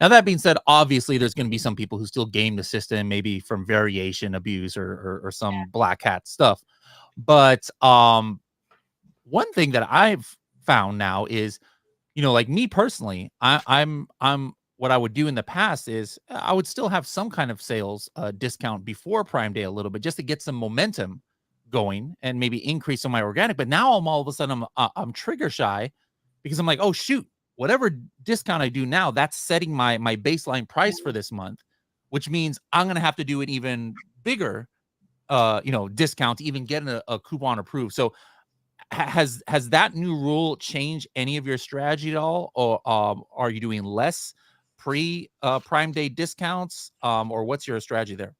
Now, that being said, obviously there's going to be some people who still game the system, maybe from variation abuse or some black hat stuff. But one thing that I've found now is, like me personally, I'm what I would do in the past is I would still have some kind of sales discount before Prime Day a little bit, just to get some momentum going and maybe increase on my organic. But now I'm all of a sudden I'm trigger shy, because I'm like, oh shoot, whatever discount I do now, that's setting my baseline price for this month, which means I'm gonna have to do an even bigger discount to even get a coupon approved. So has that new rule changed any of your strategy at all, or are you doing less Prime Day discounts, or what's your strategy there?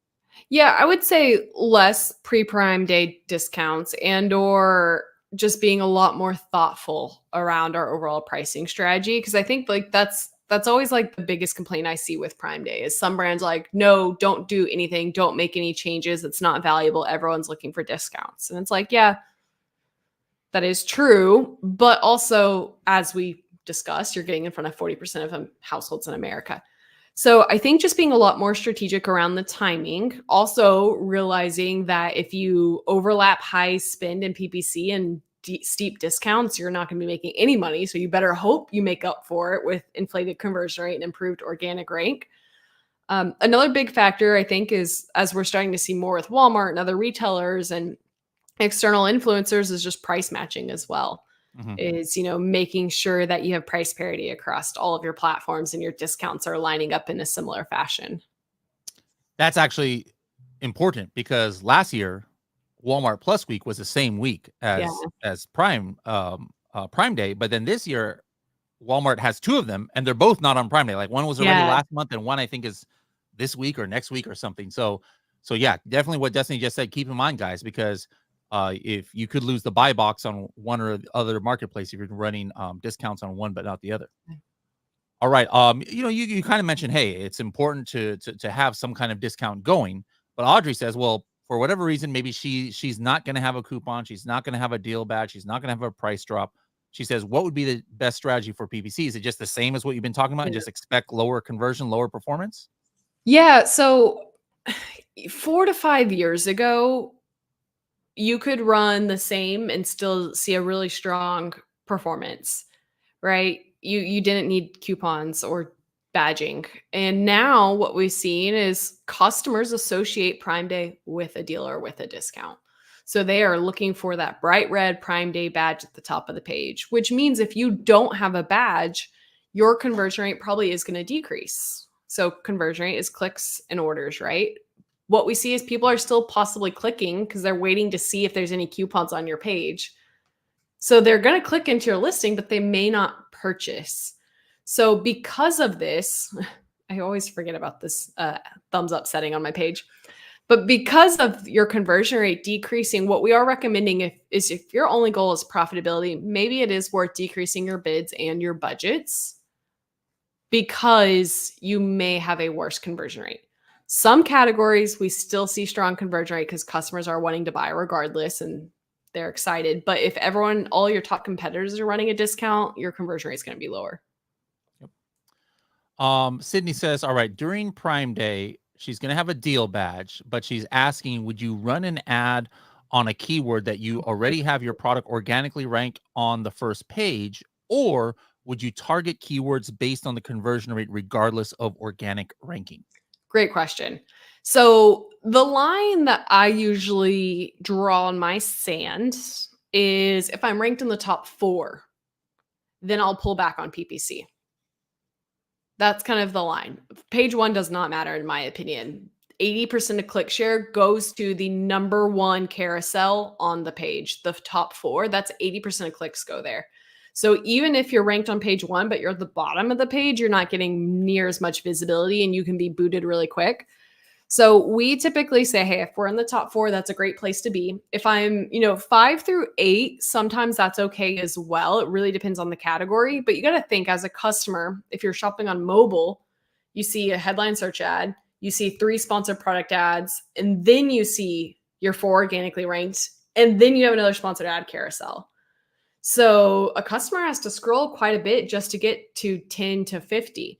Yeah, I would say less pre-Prime Day discounts and/or just being a lot more thoughtful around our overall pricing strategy, because I think like that's always like the biggest complaint I see with Prime Day is some brands like, no, don't do anything, don't make any changes. It's not valuable. Everyone's looking for discounts. And it's like, yeah, that is true. But also, as we discussed, you're getting in front of 40% of households in America. So I think just being a lot more strategic around the timing, also realizing that if you overlap high spend in PPC and steep discounts, you're not going to be making any money. So you better hope you make up for it with inflated conversion rate and improved organic rank. Another big factor, I think, is as we're starting to see more with Walmart and other retailers and external influencers, is just price matching as well. Mhm. Is, making sure that you have price parity across all of your platforms and your discounts are lining up in a similar fashion. That's actually important, because last year Walmart Plus Week was the same week Yeah. as Prime Day, but then this year Walmart has two of them, and they're both not on Prime Day. Like one was already Yeah. last month, and one I think is this week or next week or something. So yeah, definitely what Destiny just said. Keep in mind, guys, because if you could lose the buy box on one or the other marketplace if you're running discounts on one but not the other. All right. You kind of mentioned, hey, it's important to have some kind of discount going. But Audrey says, well, for whatever reason, maybe she's not going to have a coupon, she's not going to have a deal badge, she's not going to have a price drop. She says, what would be the best strategy for PPC? Is it just the same as what you've been talking about, and just expect lower conversion, lower performance? Yeah. So 4 to 5 years ago, you could run the same and still see a really strong performance, right? You didn't need coupons or badging. And now what we've seen is customers associate Prime Day with a deal or with a discount. So they are looking for that bright red Prime Day badge at the top of the page, which means if you don't have a badge, your conversion rate probably is going to decrease. So conversion rate is clicks and orders, right? What we see is people are still possibly clicking because they're waiting to see if there's any coupons on your page. So they're going to click into your listing, but they may not purchase. So because of this, I always forget about this thumbs up setting on my page. But because of your conversion rate decreasing, what we are recommending is if your only goal is profitability, maybe it is worth decreasing your bids and your budgets because you may have a worse conversion rate. Some categories we still see strong conversion rate because customers are wanting to buy regardless and they're excited. But if all your top competitors are running a discount, your conversion rate is going to be lower. Sydney says, all right, during Prime Day, she's going to have a deal badge, but she's asking, would you run an ad on a keyword that you already have your product organically ranked on the first page, or would you target keywords based on the conversion rate regardless of organic ranking? Great question. So the line that I usually draw on my sand is if I'm ranked in the top 4, then I'll pull back on PPC. That's kind of the line. Page 1 does not matter in my opinion. 80% of click share goes to the number 1 carousel on the page, the top 4. That's 80% of clicks go there. So even if you're ranked on page 1, but you're at the bottom of the page, you're not getting near as much visibility and you can be booted really quick. So we typically say, hey, if we're in the top 4, that's a great place to be. If I'm, 5 through 8, sometimes that's okay as well. It really depends on the category. But you got to think as a customer, if you're shopping on mobile, you see a headline search ad, you see 3 sponsored product ads, and then you see your 4 organically ranked, and then you have another sponsored ad carousel. So a customer has to scroll quite a bit just to get to 10 to 50.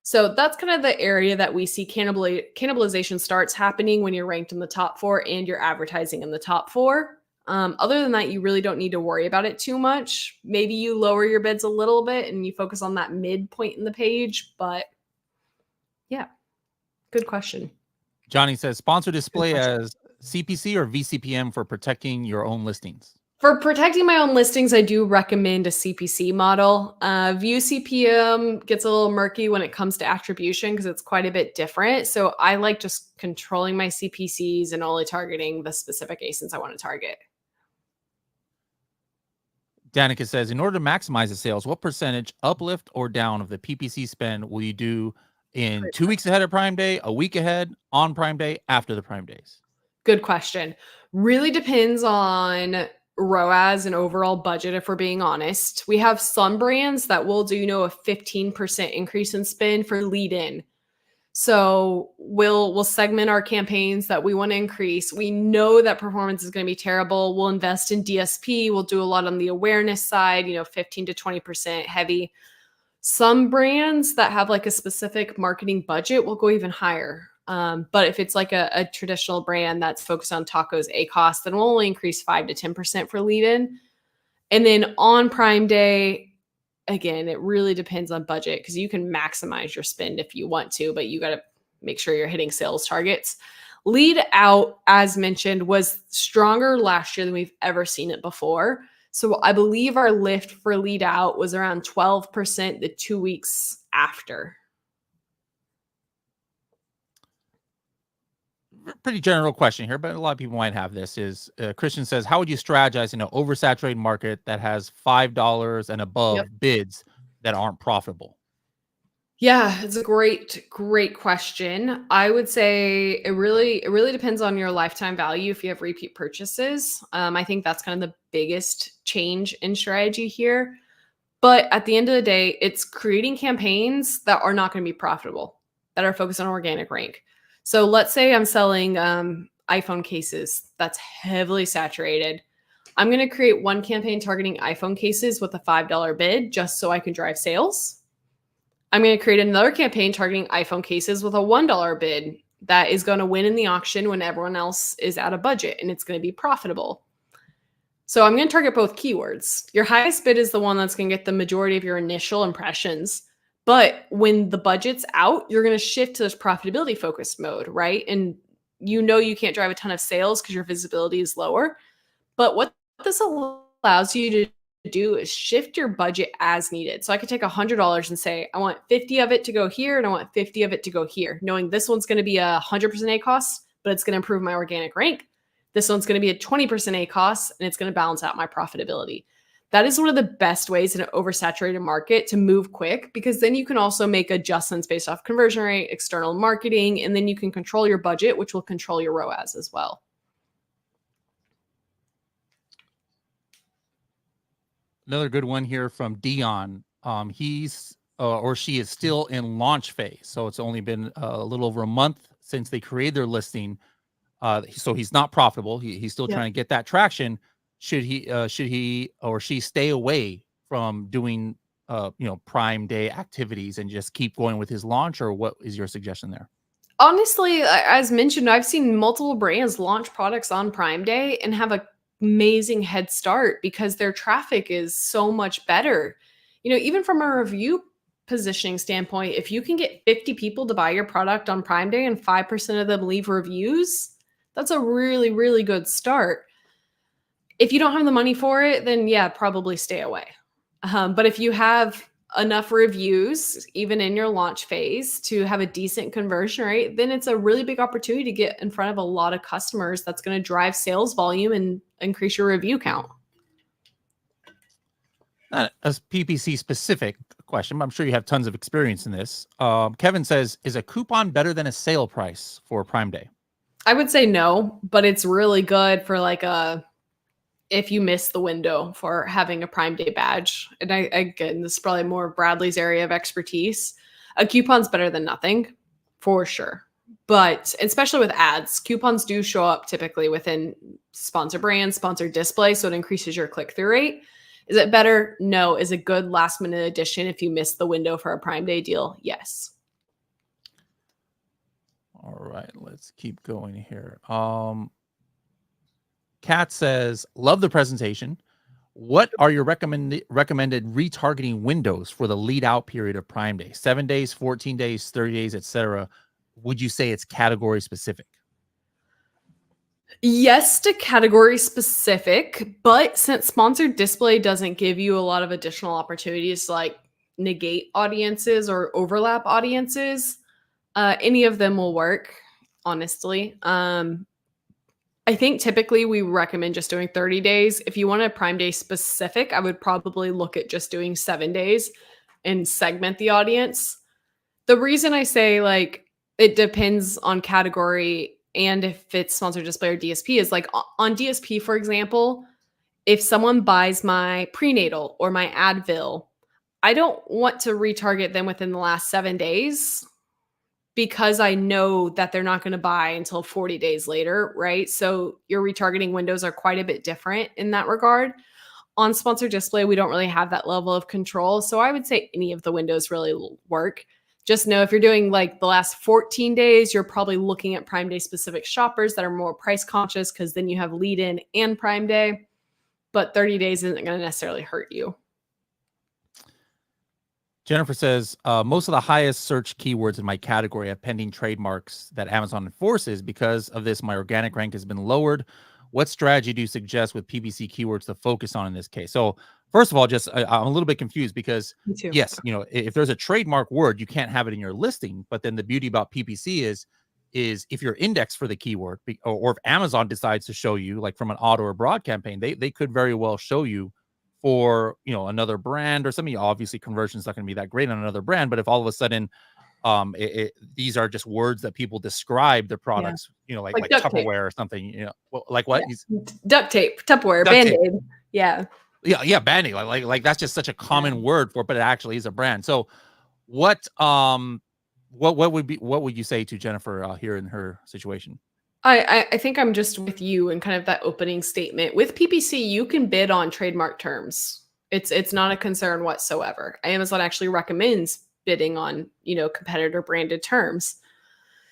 So that's kind of the area that we see cannibalization starts happening when you're ranked in the top 4 and you're advertising in the top 4. Other than that, you really don't need to worry about it too much. Maybe you lower your bids a little bit and you focus on that midpoint in the page. But yeah, good question. Johnny says, sponsor display as CPC or VCPM for protecting your own listings. For protecting my own listings, I do recommend a CPC model. VCPM gets a little murky when it comes to attribution because it's quite a bit different. So I like just controlling my CPCs and only targeting the specific ASINs I want to target. Danica says, in order to maximize the sales, what percentage uplift or down of the PPC spend will you do in 2 weeks ahead of Prime Day, a week ahead, on Prime Day, after the Prime Days? Good question. Really depends on ROAS and overall budget, if we're being honest. We have some brands that will do, a 15% increase in spend for lead in. So we'll segment our campaigns that we want to increase. We know that performance is going to be terrible. We'll invest in DSP. We'll do a lot on the awareness side, 15 to 20% heavy. Some brands that have like a specific marketing budget will go even higher. But if it's like a traditional brand that's focused on tacos, ACOS, then we'll only increase 5 to 10% for lead in. And then on Prime Day, again, it really depends on budget because you can maximize your spend if you want to, but you got to make sure you're hitting sales targets. Lead out, as mentioned, was stronger last year than we've ever seen it before. So I believe our lift for lead out was around 12% the 2 weeks after. Pretty general question here, but a lot of people might have this. Is Christian says, how would you strategize in an oversaturated market that has $5 and above bids that aren't profitable? Yeah, it's a great question. I would say it really depends on your lifetime value if you have repeat purchases. I think that's kind of the biggest change in strategy here. But at the end of the day, it's creating campaigns that are not going to be profitable, that are focused on organic rank. So let's say I'm selling iPhone cases that's heavily saturated. I'm going to create one campaign targeting iPhone cases with a $5 bid just so I can drive sales. I'm going to create another campaign targeting iPhone cases with a $1 bid that is going to win in the auction when everyone else is out of budget and it's going to be profitable. So I'm going to target both keywords. Your highest bid is the one that's going to get the majority of your initial impressions. But when the budget's out, you're going to shift to this profitability focused mode, right? And you can't drive a ton of sales because your visibility is lower. But what this allows you to do is shift your budget as needed. So I could take $100 and say, I want 50 of it to go here and I want 50 of it to go here, knowing this one's going to be a 100% ACOS, but it's going to improve my organic rank. This one's going to be a 20% ACOS and it's going to balance out my profitability. That is one of the best ways in an oversaturated market to move quick, because then you can also make adjustments based off conversion rate, external marketing, and then you can control your budget, which will control your ROAS as well. Another good one here from Dion. He's or she is still in launch phase. So it's only been a little over a month since they created their listing. So he's not profitable. He's still Yep. trying to get that traction. Should he or she stay away from doing Prime Day activities and just keep going with his launch, or what is your suggestion there? Honestly, as mentioned, I've seen multiple brands launch products on Prime Day and have a amazing head start because their traffic is so much better. Even from a review positioning standpoint, if you can get 50 people to buy your product on Prime Day and 5% of them leave reviews, that's a really, really good start. If you don't have the money for it, then yeah, probably stay away. But if you have enough reviews, even in your launch phase, to have a decent conversion rate, then it's a really big opportunity to get in front of a lot of customers. That's going to drive sales volume and increase your review count. Not a PPC specific question, but I'm sure you have tons of experience in this. Kevin says, is a coupon better than a sale price for Prime Day? I would say no, but it's really good for if you miss the window for having a Prime Day badge. And again, this is probably more Bradley's area of expertise. A coupon's better than nothing, for sure. But especially with ads, coupons do show up typically within sponsor brands, sponsored display, so it increases your click-through rate. Is it better? No. Is it good last-minute addition if you miss the window for a Prime Day deal? Yes. All right, let's keep going here. Kat says, love the presentation. What are your recommended retargeting windows for the lead out period of Prime Day? 7 days, 14 days, 30 days, etc. Would you say it's category specific? Yes to category specific, but since sponsored display doesn't give you a lot of additional opportunities to negate audiences or overlap audiences, any of them will work, honestly. I think typically we recommend just doing 30 days. If you want a Prime Day specific, I would probably look at just doing 7 days and segment the audience. The reason I say it depends on category and if it's sponsored display or DSP is on DSP, for example, if someone buys my prenatal or my Advil, I don't want to retarget them within the last 7 days because I know that they're not going to buy until 40 days later, right? So your retargeting windows are quite a bit different in that regard. On sponsored display, we don't really have that level of control. So I would say any of the windows really work. Just know if you're doing the last 14 days, you're probably looking at Prime Day specific shoppers that are more price conscious because then you have lead in and Prime Day. But 30 days isn't going to necessarily hurt you. Jennifer says, most of the highest search keywords in my category have pending trademarks that Amazon enforces. Because of this, my organic rank has been lowered. What strategy do you suggest with PPC keywords to focus on in this case? So first of all, I'm a little bit confused because yes, if there's a trademark word, you can't have it in your listing. But then the beauty about PPC is if you're indexed for the keyword, or if Amazon decides to show you, like from an auto or broad campaign, they could very well show you for another brand or something. Obviously conversion's not going to be that great on another brand, but if all of a sudden these are just words that people describe their products, like Tupperware or something, like what? Yeah. Duct tape, Tupperware, Band-Aid. Yeah. Yeah, Band-Aid. Like that's just such a common word for it, but it actually is a brand. So what would you say to Jennifer here in her situation? I think I'm just with you in kind of that opening statement. With PPC, you can bid on trademark terms. It's not a concern whatsoever. Amazon actually recommends bidding on, competitor branded terms.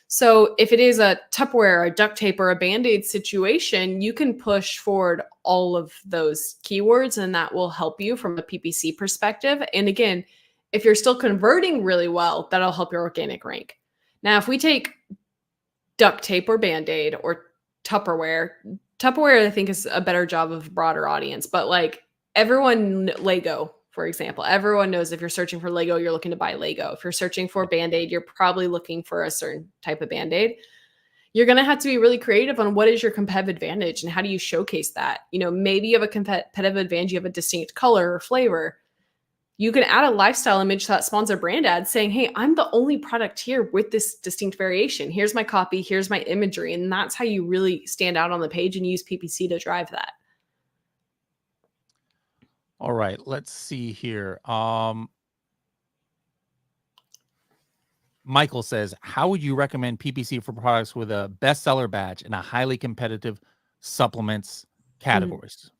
So if it is a Tupperware, a duct tape, or a Band-Aid situation, you can push forward all of those keywords and that will help you from a PPC perspective. And again, if you're still converting really well, that'll help your organic rank. Now, if we take duct tape or Band-Aid or Tupperware, I think is a better job of a broader audience, but Lego, for example, everyone knows if you're searching for Lego, you're looking to buy Lego. If you're searching for Band-Aid, you're probably looking for a certain type of Band-Aid. You're going to have to be really creative on what is your competitive advantage and how do you showcase that? Maybe you have a competitive advantage, you have a distinct color or flavor. You can add a lifestyle image to that sponsor brand ad saying, hey, I'm the only product here with this distinct variation. Here's my copy, here's my imagery. And that's how you really stand out on the page and use PPC to drive that. All right, let's see here. Michael says, how would you recommend PPC for products with a bestseller badge in a highly competitive supplements Mhm. categories?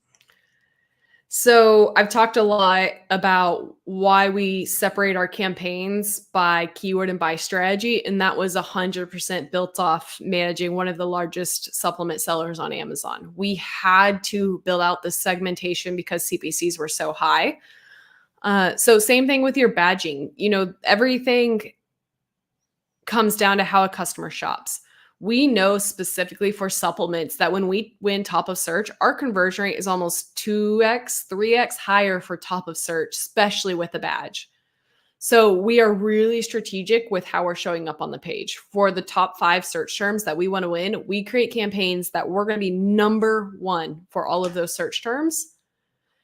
So I've talked a lot about why we separate our campaigns by keyword and by strategy. And that was 100% built off managing one of the largest supplement sellers on Amazon. We had to build out the segmentation because CPCs were so high. So same thing with your badging. Everything comes down to how a customer shops. We know specifically for supplements that when we win top of search, our conversion rate is almost 2x, 3x higher for top of search, especially with a badge. So we are really strategic with how we're showing up on the page. For the top 5 search terms that we want to win, we create campaigns that we're going to be number 1 for all of those search terms.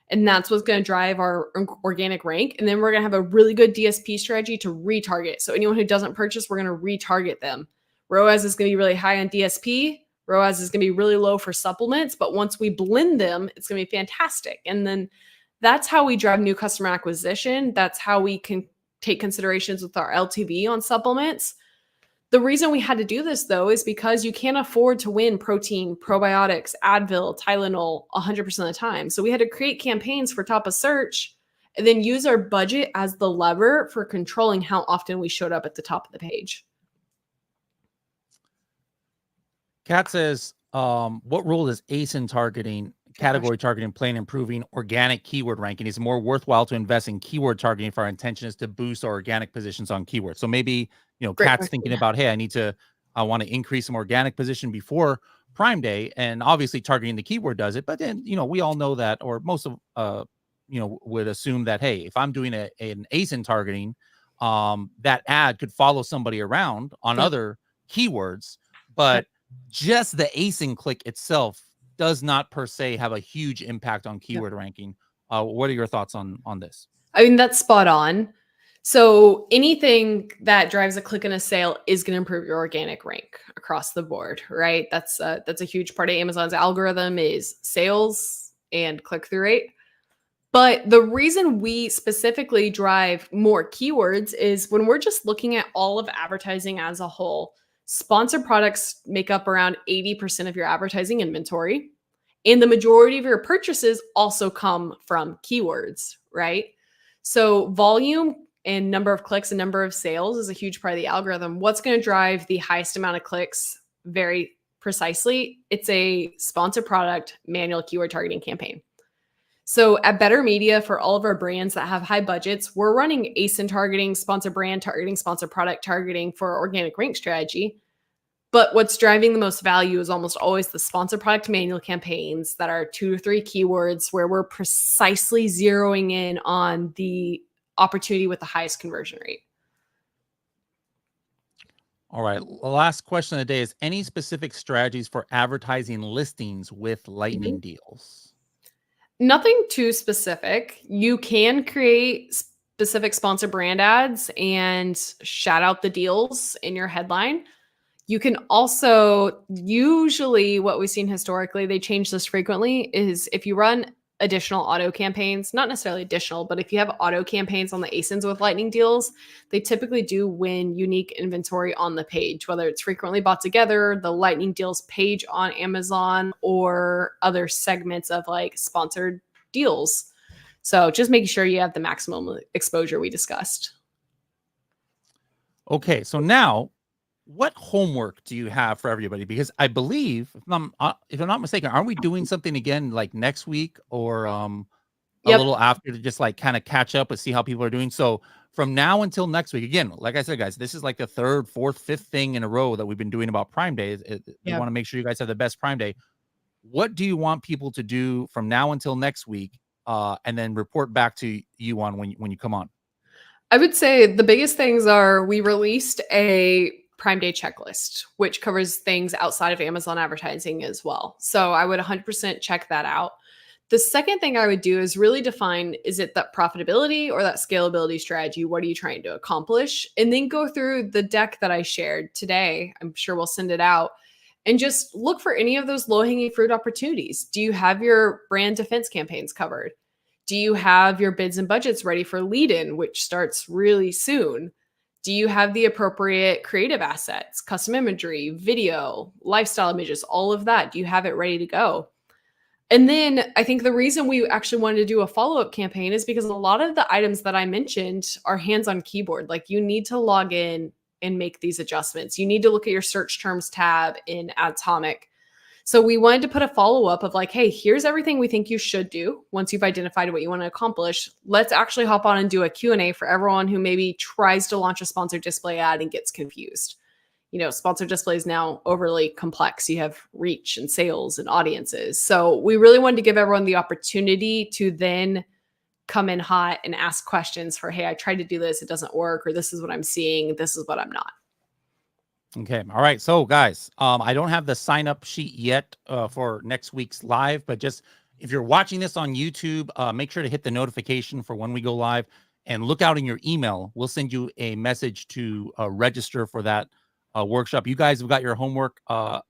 And that's what's going to drive our organic rank. And then we're going to have a really good DSP strategy to retarget. So anyone who doesn't purchase, we're going to retarget them. ROAS is going to be really high on DSP. ROAS is going to be really low for supplements. But once we blend them, it's going to be fantastic. And then that's how we drive new customer acquisition. That's how we can take considerations with our LTV on supplements. The reason we had to do this, though, is because you can't afford to win protein, probiotics, Advil, Tylenol 100% of the time. So we had to create campaigns for top of search and then use our budget as the lever for controlling how often we showed up at the top of the page. Kat says, what role does ASIN targeting, category targeting play in improving organic keyword ranking? Is it more worthwhile to invest in keyword targeting if our intention is to boost our organic positions on keywords? So maybe, Great Kat's question. thinking about, hey, I want to increase some organic position before Prime Day, and obviously targeting the keyword does it. But then, we all know that, or most of, would assume that, hey, if I'm doing an ASIN targeting, that ad could follow somebody around on Yep. other keywords, but just the ASIN click itself does not per se have a huge impact on keyword ranking. What are your thoughts on this? I mean, that's spot on. So anything that drives a click and a sale is going to improve your organic rank across the board, right? That's a huge part of Amazon's algorithm is sales and click-through rate. But the reason we specifically drive more keywords is when we're just looking at all of advertising as a whole, sponsored products make up around 80% of your advertising inventory. And the majority of your purchases also come from keywords, right? So volume and number of clicks and number of sales is a huge part of the algorithm. What's going to drive the highest amount of clicks very precisely? It's a sponsored product manual keyword targeting campaign. So at Better Media, for all of our brands that have high budgets, we're running ASIN targeting, sponsor brand targeting, sponsor product targeting for our organic rank strategy. But what's driving the most value is almost always the sponsor product manual campaigns that are 2 to 3 keywords where we're precisely zeroing in on the opportunity with the highest conversion rate. All right. The last question of the day is, any specific strategies for advertising listings with lightning deals? Nothing too specific. You can create specific sponsor brand ads and shout out the deals in your headline. You can also, usually what we've seen historically, they change this frequently, is if you run additional auto campaigns, not necessarily additional, but if you have auto campaigns on the ASINs with lightning deals, they typically do win unique inventory on the page, whether it's frequently bought together, the lightning deals page on Amazon, or other segments of like sponsored deals. So just making sure you have the maximum exposure we discussed. Okay. So now, what homework do you have for everybody? Because I believe, if I'm not mistaken, aren't we doing something again like next week or a little after to just like kind of catch up and see how people are doing? So from now until next week, again, like I said, guys, this is like the 3rd, 4th, 5th thing in a row that we've been doing about Prime Day. We want to make sure you guys have the best Prime Day. What do you want people to do from now until next week, and then report back to you on when you come on? I would say the biggest things are we released a Prime Day checklist, which covers things outside of Amazon advertising as well. So I would 100% check that out. The second thing I would do is really define, is it that profitability or that scalability strategy? What are you trying to accomplish? And then go through the deck that I shared today. I'm sure we'll send it out. And just look for any of those low-hanging fruit opportunities. Do you have your brand defense campaigns covered? Do you have your bids and budgets ready for lead-in, which starts really soon? Do you have the appropriate creative assets, custom imagery, video, lifestyle images, all of that? Do you have it ready to go? And then I think the reason we actually wanted to do a follow-up campaign is because a lot of the items that I mentioned are hands-on keyboard. Like, you need to log in and make these adjustments. You need to look at your search terms tab in Atomic. So we wanted to put a follow-up of like, hey, here's everything we think you should do once you've identified what you want to accomplish. Let's actually hop on and do a Q&A for everyone who maybe tries to launch a sponsored display ad and gets confused. Sponsored display is now overly complex. You have reach and sales and audiences. So we really wanted to give everyone the opportunity to then come in hot and ask questions for, hey, I tried to do this, it doesn't work, or this is what I'm seeing, this is what I'm not. Okay. All right. So guys, I don't have the sign up sheet yet for next week's live, but just if you're watching this on YouTube, make sure to hit the notification for when we go live and look out in your email. We'll send you a message to register for that workshop. You guys have got your homework cut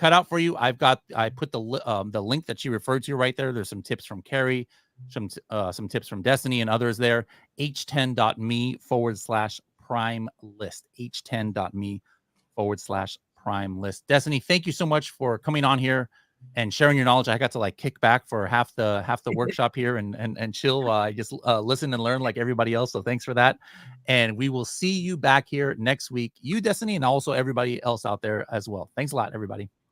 out for you. I put the link that she referred to right there. There's some tips from Carrie, some tips from Destaney and others there. h10.me/prime list. h10.me/prime list. Destaney, thank you so much for coming on here and sharing your knowledge. I got to like kick back for half the workshop here and chill. I just listen and learn like everybody else. So thanks for that. And we will see you back here next week. You, Destaney, and also everybody else out there as well. Thanks a lot, everybody.